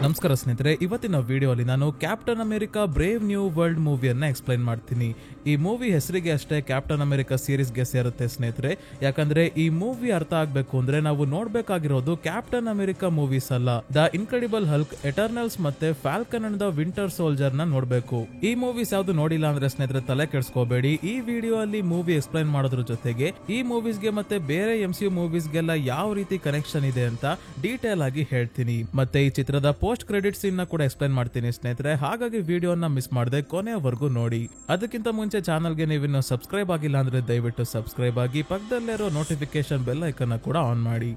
ನಮಸ್ಕಾರ ಸ್ನೇಹಿತರೆ, ಇವತ್ತಿನ ವಿಡಿಯೋಲಿ ನಾನು Captain America Brave New World ಮೂವಿಯನ್ನ ಎಕ್ಸ್ಪ್ಲೈನ್ ಮಾಡ್ತೀನಿ. ಈ ಮೂವಿ ಹೆಸರಿಗೆ ಅಷ್ಟೇ ಕ್ಯಾಪ್ಟನ್ ಅಮೆರಿಕಾ ಸೀರೀಸ್ಗೆ ಸೇರುತ್ತೆ ಸ್ನೇಹಿತರೆ. ಯಾಕಂದ್ರೆ ಈ ಮೂವಿ ಅರ್ಥ ಆಗ್ಬೇಕು ಅಂದ್ರೆ ನಾವು ನೋಡ್ಬೇಕಾಗಿರೋದು ಕ್ಯಾಪ್ಟನ್ ಅಮೆರಿಕಾ ಮೂವೀಸ್ ಅಲ್ಲ, ದ ಇನ್ಕ್ರೆಡಿಬಲ್ ಹಲ್ಕ್, ಎಟರ್ನಲ್ಸ್ ಮತ್ತೆ Falcon and the winter soldier ನ ನೋಡ್ಬೇಕು. ಈ ಮೂವೀಸ್ ಯಾವ್ದು ನೋಡಿಲ್ಲ ಅಂದ್ರೆ ಸ್ನೇಹಿತರೆ ತಲೆ ಕೆಡ್ಸ್ಕೋಬೇಡಿ. ಈ ವಿಡಿಯೋ ಅಲ್ಲಿ ಮೂವಿ ಎಕ್ಸ್ಪ್ಲೈನ್ ಮಾಡೋದ್ರ ಜೊತೆಗೆ ಈ ಮೂವೀಸ್ಗೆ ಮತ್ತೆ ಬೇರೆ MCU ಮೂವೀಸ್ಗೆಲ್ಲ ಯಾವ ರೀತಿ ಕನೆಕ್ಷನ್ ಇದೆ ಅಂತ ಡೀಟೇಲ್ ಆಗಿ ಹೇಳ್ತೀನಿ. ಮತ್ತೆ ಈ ಚಿತ್ರದ ಪೋಸ್ಟ್ ಕ್ರೆಡಿಟ್ ಸೀನ್ ನ ಕೂಡ ಎಕ್ಸ್ಪ್ಲೈನ್ ಮಾಡ್ತೀನಿ ಸ್ನೇಹಿತರೆ. ಹಾಗಾಗಿ ವಿಡಿಯೋನ ಮಿಸ್ ಮಾಡದೆ ಕೊನೆಯವರೆಗೂ ನೋಡಿ. ಅದಕ್ಕಿಂತ ಮುಂಚೆ ಚಾನಲ್ಗೆ ನೀವಿನ್ನು ಸಬ್ಸ್ಕ್ರೈಬ್ ಆಗಿಲ್ಲ ಅಂದ್ರೆ ದಯವಿಟ್ಟು ಸಬ್ಸ್ಕ್ರೈಬ್ ಆಗಿ, ಪಕ್ಕದಲ್ಲೇ ಇರೋ ನೋಟಿಫಿಕೇಶನ್ ಬೆಲ್ ಐಕನ್ ಕೂಡ ಆನ್ ಮಾಡಿ.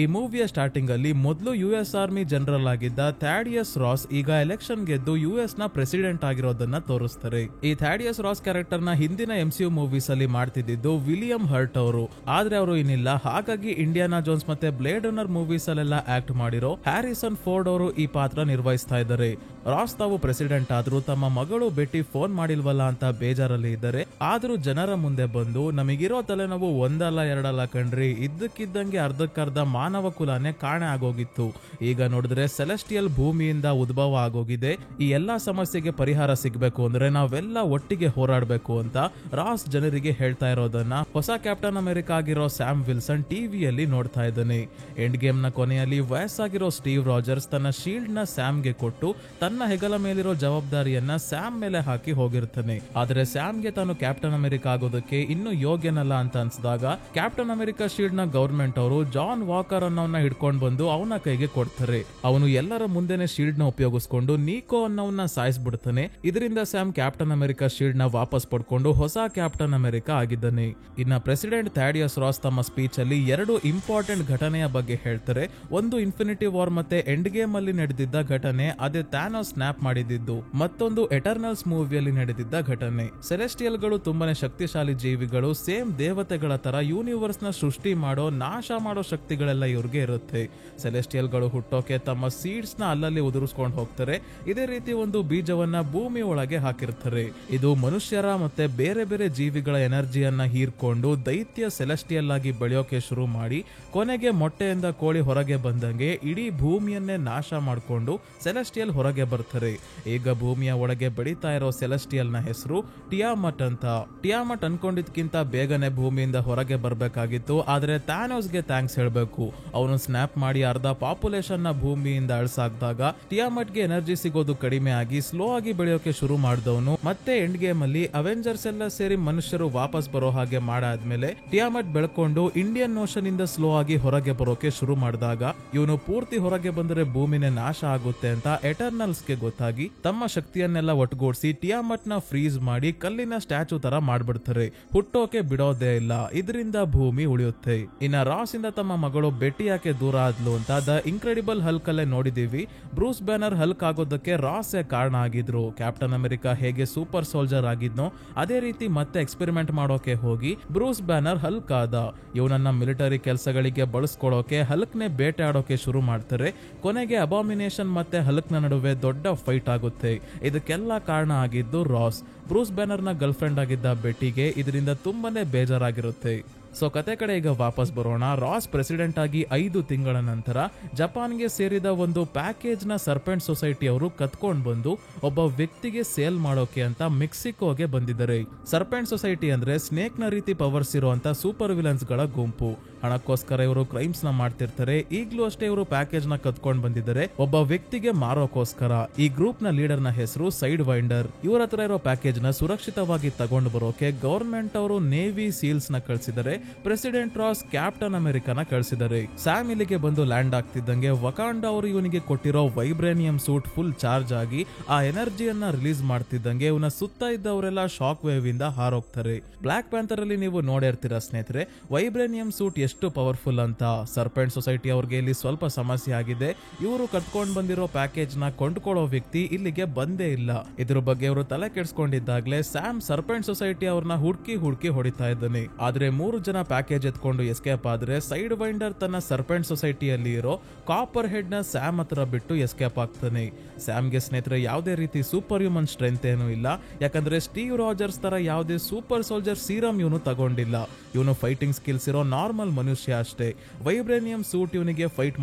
ಈ ಮೂವಿಯ ಸ್ಟಾರ್ಟಿಂಗ್ ಅಲ್ಲಿ ಮೊದಲು US ಆರ್ಮಿ ಜನರಲ್ ಆಗಿದ್ದ ಥ್ಯಾಡಿಯಸ್ ರಾಸ್ ಈಗ ಎಲೆಕ್ಷನ್ ಗೆದ್ದು US ನ ಪ್ರೆಸಿಡೆಂಟ್ ಆಗಿರೋದನ್ನ ತೋರಿಸ್ತಾರೆ. ಈ ಥ್ಯಾಡಿಯಸ್ ರಾಸ್ ಕ್ಯಾರೆಕ್ಟರ್ ನ ಹಿಂದಿನ MCU ಮೂವೀಸ್ ಅಲ್ಲಿ ಮಾಡ್ತಿದ್ದು ವಿಲಿಯಂ ಹರ್ಟ್ ಅವರು, ಆದ್ರೆ ಅವರು ಇನ್ನಿಲ್ಲ. ಹಾಗಾಗಿ ಇಂಡಿಯಾನಾ ಜೋನ್ಸ್ ಮತ್ತೆ ಬ್ಲೇಡ್ ರನ್ನರ್ ಮೂವೀಸ್ ಅಲ್ಲೆಲ್ಲ ಆಕ್ಟ್ ಮಾಡಿರೋ ಹ್ಯಾರಿಸನ್ ಫೋರ್ಡ್ ಅವರು ಈ ಪಾತ್ರ ನಿರ್ವಹಿಸ್ತಾ ಇದ್ದಾರೆ. ರಾಸ್ ತಾವು ಪ್ರೆಸಿಡೆಂಟ್ ಆದ್ರೂ ತಮ್ಮ ಮಗಳು ಬೆಟ್ಟಿ ಫೋನ್ ಮಾಡಿಲ್ವಲ್ಲ ಅಂತ ಬೇಜಾರಲ್ಲಿ ಇದ್ದಾರೆ. ಆದ್ರೂ ಜನರ ಮುಂದೆ ಬಂದು ನಮಗಿರೋ ತಲೆನೋವು ಒಂದಲ್ಲ ಎರಡಲ್ಲ ಕಣ್ರಿ, ಇದ್ದಕ್ಕಿದ್ದಂಗೆ ಅರ್ಧಕ್ಕರ್ಧ ಮಾನವ ಕುಲನೇ ಕಾಣೆ ಆಗೋಗಿತ್ತು. ಈಗ ನೋಡಿದ್ರೆ ಸೆಲೆಸ್ಟಿಯಲ್ ಭೂಮಿಯಿಂದ ಉದ್ಭವ ಆಗೋಗಿದೆ. ಈ ಎಲ್ಲಾ ಸಮಸ್ಯೆಗೆ ಪರಿಹಾರ ಸಿಗ್ಬೇಕು ಅಂದ್ರೆ ನಾವೆಲ್ಲ ಒಟ್ಟಿಗೆ ಹೋರಾಡ್ಬೇಕು ಅಂತ ರಾಸ್ ಜನರಿಗೆ ಹೇಳ್ತಾ ಇರೋದನ್ನ ಹೊಸ ಕ್ಯಾಪ್ಟನ್ ಅಮೆರಿಕಾ ಆಗಿರೋ ಸ್ಯಾಮ್ ವಿಲ್ಸನ್ ಟಿವಿಯಲ್ಲಿ ನೋಡ್ತಾ ಇದ್ದಾನೆ. ಎಂಡ್ ಗೇಮ್ ನ ಕೊನೆಯಲ್ಲಿ ವಯಸ್ಸಾಗಿರೋ ಸ್ಟೀವ್ ರಾಜರ್ಸ್ ತನ್ನ ಶೀಲ್ಡ್ ನ ಸ್ಯಾಮ್ಗೆ ಕೊಟ್ಟು ತನ್ನ ಹೆಗಲ ಮೇಲಿರೋ ಜವಾಬ್ದಾರಿಯನ್ನ ಸ್ಯಾಮ್ ಮೇಲೆ ಹಾಕಿ ಹೋಗಿರ್ತಾನೆ. ಆದ್ರೆ ಸ್ಯಾಮ್ಗೆ ತಾನು ಕ್ಯಾಪ್ಟನ್ ಅಮೆರಿಕಾ ಆಗೋದಕ್ಕೆ ಇನ್ನೂ ಯೋಗ್ಯನಲ್ಲ ಅಂತ ಅನ್ಸಿದಾಗ ಕ್ಯಾಪ್ಟನ್ ಅಮೆರಿಕಾ ಶೀಲ್ಡ್ ನ ಗವರ್ಮೆಂಟ್ ಅವರು ಜಾನ್ ವಾಕರ್ ಅನ್ನೋನ್ನ ಹಿಡ್ಕೊಂಡು ಬಂದು ಅವನ ಕೈಗೆ ಕೊಡ್ತಾರೆ. ಅವನು ಎಲ್ಲರ ಮುಂದೆನೆ ಶೀಲ್ಡ್ ನ ಉಪಯೋಗಿಸ್ಕೊಂಡು ನೀಕೋ ಅನ್ನೋನ್ನ ಸಾಯಿಸ್ಬಿಡ್ತಾನೆ. ಇದರಿಂದ ಸ್ಯಾಮ್ ಕ್ಯಾಪ್ಟನ್ ಅಮೆರಿಕಾ ಶೀಲ್ಡ್ ನ ವಾಪಸ್ ಪಡ್ಕೊಂಡು ಹೊಸ ಕ್ಯಾಪ್ಟನ್ ಅಮೆರಿಕಾ ಆಗಿದ್ದಾನೆ. ಇನ್ನ ಪ್ರೆಸಿಡೆಂಟ್ ಥ್ಯಾಡಿಯಸ್ ರಾಸ್ ತಮ್ಮ ಸ್ಪೀಚ್ ಅಲ್ಲಿ ಎರಡು ಇಂಪಾರ್ಟೆಂಟ್ ಘಟನೆಯ ಬಗ್ಗೆ ಹೇಳ್ತಾರೆ. ಒಂದು ಇನ್ಫಿನಿಟಿ ವಾರ್ ಮತ್ತೆ ಎಂಡ್ ಗೇಮ್ ಅಲ್ಲಿ ನಡೆದಿದ್ದ ಘಟನೆ, ಅದೇ ಥ್ಯಾನೋಸ್ ಸ್ನ್ಯಾಪ್ ಮಾಡಿದ್ದು. ಮತ್ತೊಂದು ಎಟರ್ನಲ್ಸ್ ಮೂವಿಯಲ್ಲಿ ನಡೆದಿದ್ದ ಘಟನೆ. ಸೆಲೆಸ್ಟಿಯಲ್ ಗಳು ತುಂಬಾನೇ ಶಕ್ತಿಶಾಲಿ ಜೀವಿಗಳು, ಸೇಮ್ ದೇವತೆಗಳ ತರ ಯೂನಿವರ್ಸ್ ನ ಸೃಷ್ಟಿ ಮಾಡೋ ನಾಶ ಮಾಡೋ ಶಕ್ತಿಗಳೆಲ್ಲ ಇವ್ರಿಗೆ ಇರುತ್ತೆ. ಸೆಲೆಸ್ಟಿಯಲ್ ಗಳು ಹುಟ್ಟೋಕೆ ತಮ್ಮ ಸೀಡ್ಸ್ ನ ಅಲ್ಲಲ್ಲಿ ಉದುರಿಸ್ಕೊಂಡು ಹೋಗ್ತಾರೆ. ಇದೇ ರೀತಿ ಒಂದು ಬೀಜವನ್ನ ಭೂಮಿ ಒಳಗೆ ಹಾಕಿರ್ತಾರೆ. ಇದು ಮನುಷ್ಯರ ಮತ್ತೆ ಬೇರೆ ಬೇರೆ ಜೀವಿಗಳ ಎನರ್ಜಿಯನ್ನ ಹೀರ್ಕೊಂಡು ದೈತ್ಯ ಸೆಲೆಸ್ಟಿಯಲ್ ಆಗಿ ಬೆಳೆಯೋಕೆ ಶುರು ಮಾಡಿ ಕೊನೆಗೆ ಮೊಟ್ಟೆಯಿಂದ ಕೋಳಿ ಹೊರಗೆ ಬಂದಂಗೆ ಇಡೀ ಭೂಮಿಯನ್ನೇ ನಾಶ ಮಾಡಿಕೊಂಡು ಸೆಲೆಸ್ಟಿಯಲ್ ಹೊರಗೆ ಬರ್ತಾರೆ. ಈಗ ಭೂಮಿಯ ಒಳಗೆ ಬೆಳೀತಾ ಇರೋ ಸೆಲೆಸ್ಟಿಯಲ್ ನ ಹೆಸರು ಟಿಯಾಮಟ್ ಅಂತ. ಟಿಯಾಮಟ್ ಅನ್ಕೊಂಡಿದ್ಕಿಂತ ಬೇಗನೆ ಭೂಮಿಯಿಂದ ಹೊರಗೆ ಬರ್ಬೇಕಾಗಿತ್ತು. ಆದ್ರೆ ಥ್ಯಾನೋಸ್ಗೆ ಥ್ಯಾಂಕ್ಸ್ ಹೇಳ್ಬೇಕು. ಅವನು ಸ್ನ್ಯಾಪ್ ಮಾಡಿ ಅರ್ಧ ಪಾಪ್ಯುಲೇಷನ್ ನ ಭೂಮಿಯಿಂದ ಅಳಿಸಾಕ್ದಾಗ ಟಿಯಾಮಟ್ಗೆ ಎನರ್ಜಿ ಸಿಗೋದು ಕಡಿಮೆ ಆಗಿ ಸ್ಲೋ ಆಗಿ ಬೆಳೆಯೋಕೆ ಶುರು ಮಾಡಿದವನು. ಮತ್ತೆ ಎಂಡ್ ಗೇಮ್ ಅಲ್ಲಿ ಅವೆಂಜರ್ಸ್ ಎಲ್ಲ ಸೇರಿ ಮನುಷ್ಯರು ವಾಪಸ್ ಬರೋ ಹಾಗೆ ಮಾಡಾದ್ಮೇಲೆ ಟಿಯಾಮಟ್ ಬೆಳ್ಕೊಂಡು ಇಂಡಿಯನ್ ಓಷನ್ ಇಂದ ಸ್ಲೋ ಆಗಿ ಹೊರಗೆ ಬರೋಕೆ ಶುರು ಮಾಡಿದಾಗ ಇವನು ಪೂರ್ತಿ ಹೊರಗೆ ಬಂದರೆ ಭೂಮಿನೇ ನಾಶ ಆಗುತ್ತೆ ಅಂತ ಎಟರ್ನಲ್ಸ್ ಗೆ ಗೊತ್ತಾಗಿ ತಮ್ಮ ಶಕ್ತಿಯನ್ನೆಲ್ಲ ಒಟ್ಟುಗೂಡಿಸಿ ಟಿಯಾಮಟ್ ನ ಫ್ರೀಸ್ ಮಾಡಿ ಕಲ್ಲಿನ ಸ್ಟ್ಯಾಚು ತರ ಮಾಡ್ಬಿಡ್ತಾರೆ. ಹುಟ್ಟೋಕೆ ಬಿಡೋದೇ ಇಲ್ಲ. ಇದರಿಂದ ಭೂಮಿ ಉಳಿಯುತ್ತೆ. ಇನ್ನ ರಾಸ್ ಇಂದ ತಮ್ಮ ಮಗಳು ಬೆಟ್ಟಿ ಯಾಕೆ ದೂರ ಆದ್ಲು ಅಂತ ದ ಇನ್ಕ್ರೆಡಿಬಲ್ ಹಲ್ಕ್ ಅಲ್ಲೇ ನೋಡಿದೀವಿ. ಬ್ರೂಸ್ ಬ್ಯಾನರ್ ಹಲ್ಕ್ ಆಗೋದಕ್ಕೆ ರಾಸ್ ಕಾರಣ ಆಗಿದ್ರು. ಕ್ಯಾಪ್ಟನ್ ಅಮೆರಿಕಾ ಹೇಗೆ ಸೂಪರ್ ಸೋಲ್ಜರ್ ಆಗಿದ್ನೋ ಅದೇ ರೀತಿ ಮತ್ತೆ ಎಕ್ಸ್ಪೆರಿಮೆಂಟ್ ಮಾಡೋಕೆ ಹೋಗಿ ಬ್ರೂಸ್ ಬ್ಯಾನರ್ ಹಲ್ಕ್ ಆದ. ಇವನನ್ನ ಮಿಲಿಟರಿ ಕೆಲಸಗಳಿಗೆ ಬಳಸ್ಕೊಳ್ಳೋಕೆ ಹಲ್ಕ್ ನೇ ಬೇಟೆ ಆಡೋಕೆ ಶುರು ಮಾಡ್ತಾರೆ. ಕೊನೆಗೆ ಅಬಾಮಿನೇಷನ್ ಮತ್ತೆ ಹಲ್ಕ್ ನ ನಡುವೆ ದೊಡ್ಡ ಫೈಟ್ ಆಗುತ್ತೆ. ಇದಕ್ಕೆಲ್ಲ ಕಾರಣ ಆಗಿದ್ದು ರಾಸ್. ಬ್ರೂಸ್ ಬ್ಯಾನರ್ ನ ಗರ್ಲ್ ಫ್ರೆಂಡ್ ಆಗಿದ್ದ ಬೆಟ್ಟಿಗೆ ಇದರಿಂದ ತುಂಬಾನೇ ಬೇಜಾರಾಗಿರುತ್ತೆ. ಸೊ ಕತೆ ಕಡೆ ಈಗ ವಾಪಸ್ ಬರೋಣ. ರಾಸ್ ಪ್ರೆಸಿಡೆಂಟ್ ಆಗಿ 5 ತಿಂಗಳ ನಂತರ ಜಪಾನ್ಗೆ ಸೇರಿದ ಒಂದು ಪ್ಯಾಕೇಜ್ ನ ಸರ್ಪೆಂಟ್ ಸೊಸೈಟಿ ಅವರು ಕತ್ಕೊಂಡ್ ಬಂದು ಒಬ್ಬ ವ್ಯಕ್ತಿಗೆ ಸೇಲ್ ಮಾಡೋಕೆ ಅಂತ ಮೆಕ್ಸಿಕೋಗೆ ಬಂದಿದ್ದಾರೆ. ಸರ್ಪೆಂಟ್ ಸೊಸೈಟಿ ಅಂದ್ರೆ ಸ್ನೇಕ್ ನ ರೀತಿ ಪವರ್ಸ್ ಇರುವಂತ ಸೂಪರ್ ವಿಲನ್ಸ್ ಗಳ ಗುಂಪು. ಹಣಕ್ಕೋಸ್ಕರ ಇವರು ಕ್ರೈಮ್ಸ್ ನ ಮಾಡ್ತಿರ್ತಾರೆ. ಈಗ್ಲೂ ಅಷ್ಟೇ ಇವರು ಪ್ಯಾಕೇಜ್ ನ ಕತ್ಕೊಂಡ್ ಬಂದಿದ್ದಾರೆ ಒಬ್ಬ ವ್ಯಕ್ತಿಗೆ ಮಾರೋಕೋಸ್ಕರ. ಈ ಗ್ರೂಪ್ ನ ಲೀಡರ್ ನ ಹೆಸರು ಸೈಡ್ ವೈಂಡರ್. ಇವರ ಹತ್ರ ಇರೋ ಪ್ಯಾಕೇಜ್ ನ ಸುರಕ್ಷಿತವಾಗಿ ತಗೊಂಡು ಬರೋಕೆ ಗವರ್ಮೆಂಟ್ ಅವರು ನೇವಿ ಸೀಲ್ಸ್ ನ ಕಳಿಸಿದರೆ ಪ್ರೆಸಿಡೆಂಟ್ ರಾಸ್ ಕ್ಯಾಪ್ಟನ್ ಅಮೆರಿಕಾನ ಕಳಿಸಿದ್ದಾರೆ. ಸ್ಯಾಮ್ ಇಲ್ಲಿಗೆ ಬಂದು ಲ್ಯಾಂಡ್ ಆಗ್ತಿದ್ದಂಗೆ ವಕಾಂಡ ಅವರು ಇವನಿಗೆ ಕೊಟ್ಟಿರೋ ವೈಬ್ರೇನಿಯಂ ಸೂಟ್ ಫುಲ್ ಚಾರ್ಜ್ ಆಗಿ ಆ ಎನರ್ಜಿಯನ್ನ ರಿಲೀಸ್ ಮಾಡ್ತಿದ್ದಂಗೆ ಇವನ ಸುತ್ತ ಇದ್ದವರೆಲ್ಲ ಶಾಕ್ ವೇವ್ ಇಂದ ಹಾರೋಗ್ತಾರೆ. ಬ್ಲಾಕ್ ಪ್ಯಾಂಥರ್ ಅಲ್ಲಿ ನೀವು ನೋಡಿರ್ತೀರಾ ಸ್ನೇಹಿತರೆ, ವೈಬ್ರೇನಿಯಂ ಸೂಟ್ ಎಷ್ಟು ಪವರ್ಫುಲ್ ಅಂತ. ಸರ್ಪೆಂಟ್ ಸೊಸೈಟಿ ಅವ್ರಿಗೆ ಇಲ್ಲಿ ಸ್ವಲ್ಪ ಸಮಸ್ಯೆ ಆಗಿದೆ. ಇವರು ಕಟ್ಕೊಂಡ್ ಬಂದಿರೋ ಪ್ಯಾಕೇಜ್ ನ ಕೊಂಡ್ಕೊಳ್ಳೋ ವ್ಯಕ್ತಿ ಇಲ್ಲಿಗೆ ಬಂದೇ ಇಲ್ಲ. ಇದ್ರ ಬಗ್ಗೆ ಅವರು ತಲೆ ಕೆಡ್ಸ್ಕೊಂಡಿದ್ದಾಗ್ಲೇ ಸ್ಯಾಮ್ ಸರ್ಪೆಂಟ್ ಸೊಸೈಟಿ ಅವ್ರನ್ನ ಹುಡುಕಿ ಹೊಡಿತಾ ಇದ್ದಾನೆ. ಆದ್ರೆ 3 ಜನ ಪ್ಯಾಕೇಜ್ ಎತ್ಕೊಂಡು ಎಸ್ಕೇಪ್ ಆದ್ರೆ ಸೈಡ್ ವೈಂಡರ್ ತನ್ನ ಸರ್ಪೆಂಟ್ ಸೊಸೈಟಿಯಲ್ಲಿ ಇರೋ ಕಾಪರ್ ಹೆಡ್ ನ ಸ್ಯಾಮ್ ಹತ್ರ ಬಿಟ್ಟು ಎಸ್ಕೇಪ್ ಆಗ್ತಾನೆ. ಸ್ಯಾಮ್ಗೆ ಸ್ನೇಹಿತರೆ ಯಾವುದೇ ರೀತಿ ಸೂಪರ್ ಹ್ಯೂಮನ್ ಸ್ಟ್ರೆಂತ್ ಏನೂ ಇಲ್ಲ. ಯಾಕಂದ್ರೆ ಸ್ಟೀವ್ ರಾಜರ್ಸ್ ತರ ಯಾವುದೇ ಸೂಪರ್ ಸೋಲ್ಜರ್ ಸೀರಮ್ ಇವನು ತಗೊಂಡಿಲ್ಲ. ಇವನು ಫೈಟಿಂಗ್ ಸ್ಕಿಲ್ಸ್ ಇರೋ ನಾರ್ಮಲ್ ಮನುಷ್ಯ ಅಷ್ಟೇ. ವೈಬ್ರೇನಿಯಂ ಸೂಟ್ ಇವನಿಗೆ ಫೈಟ್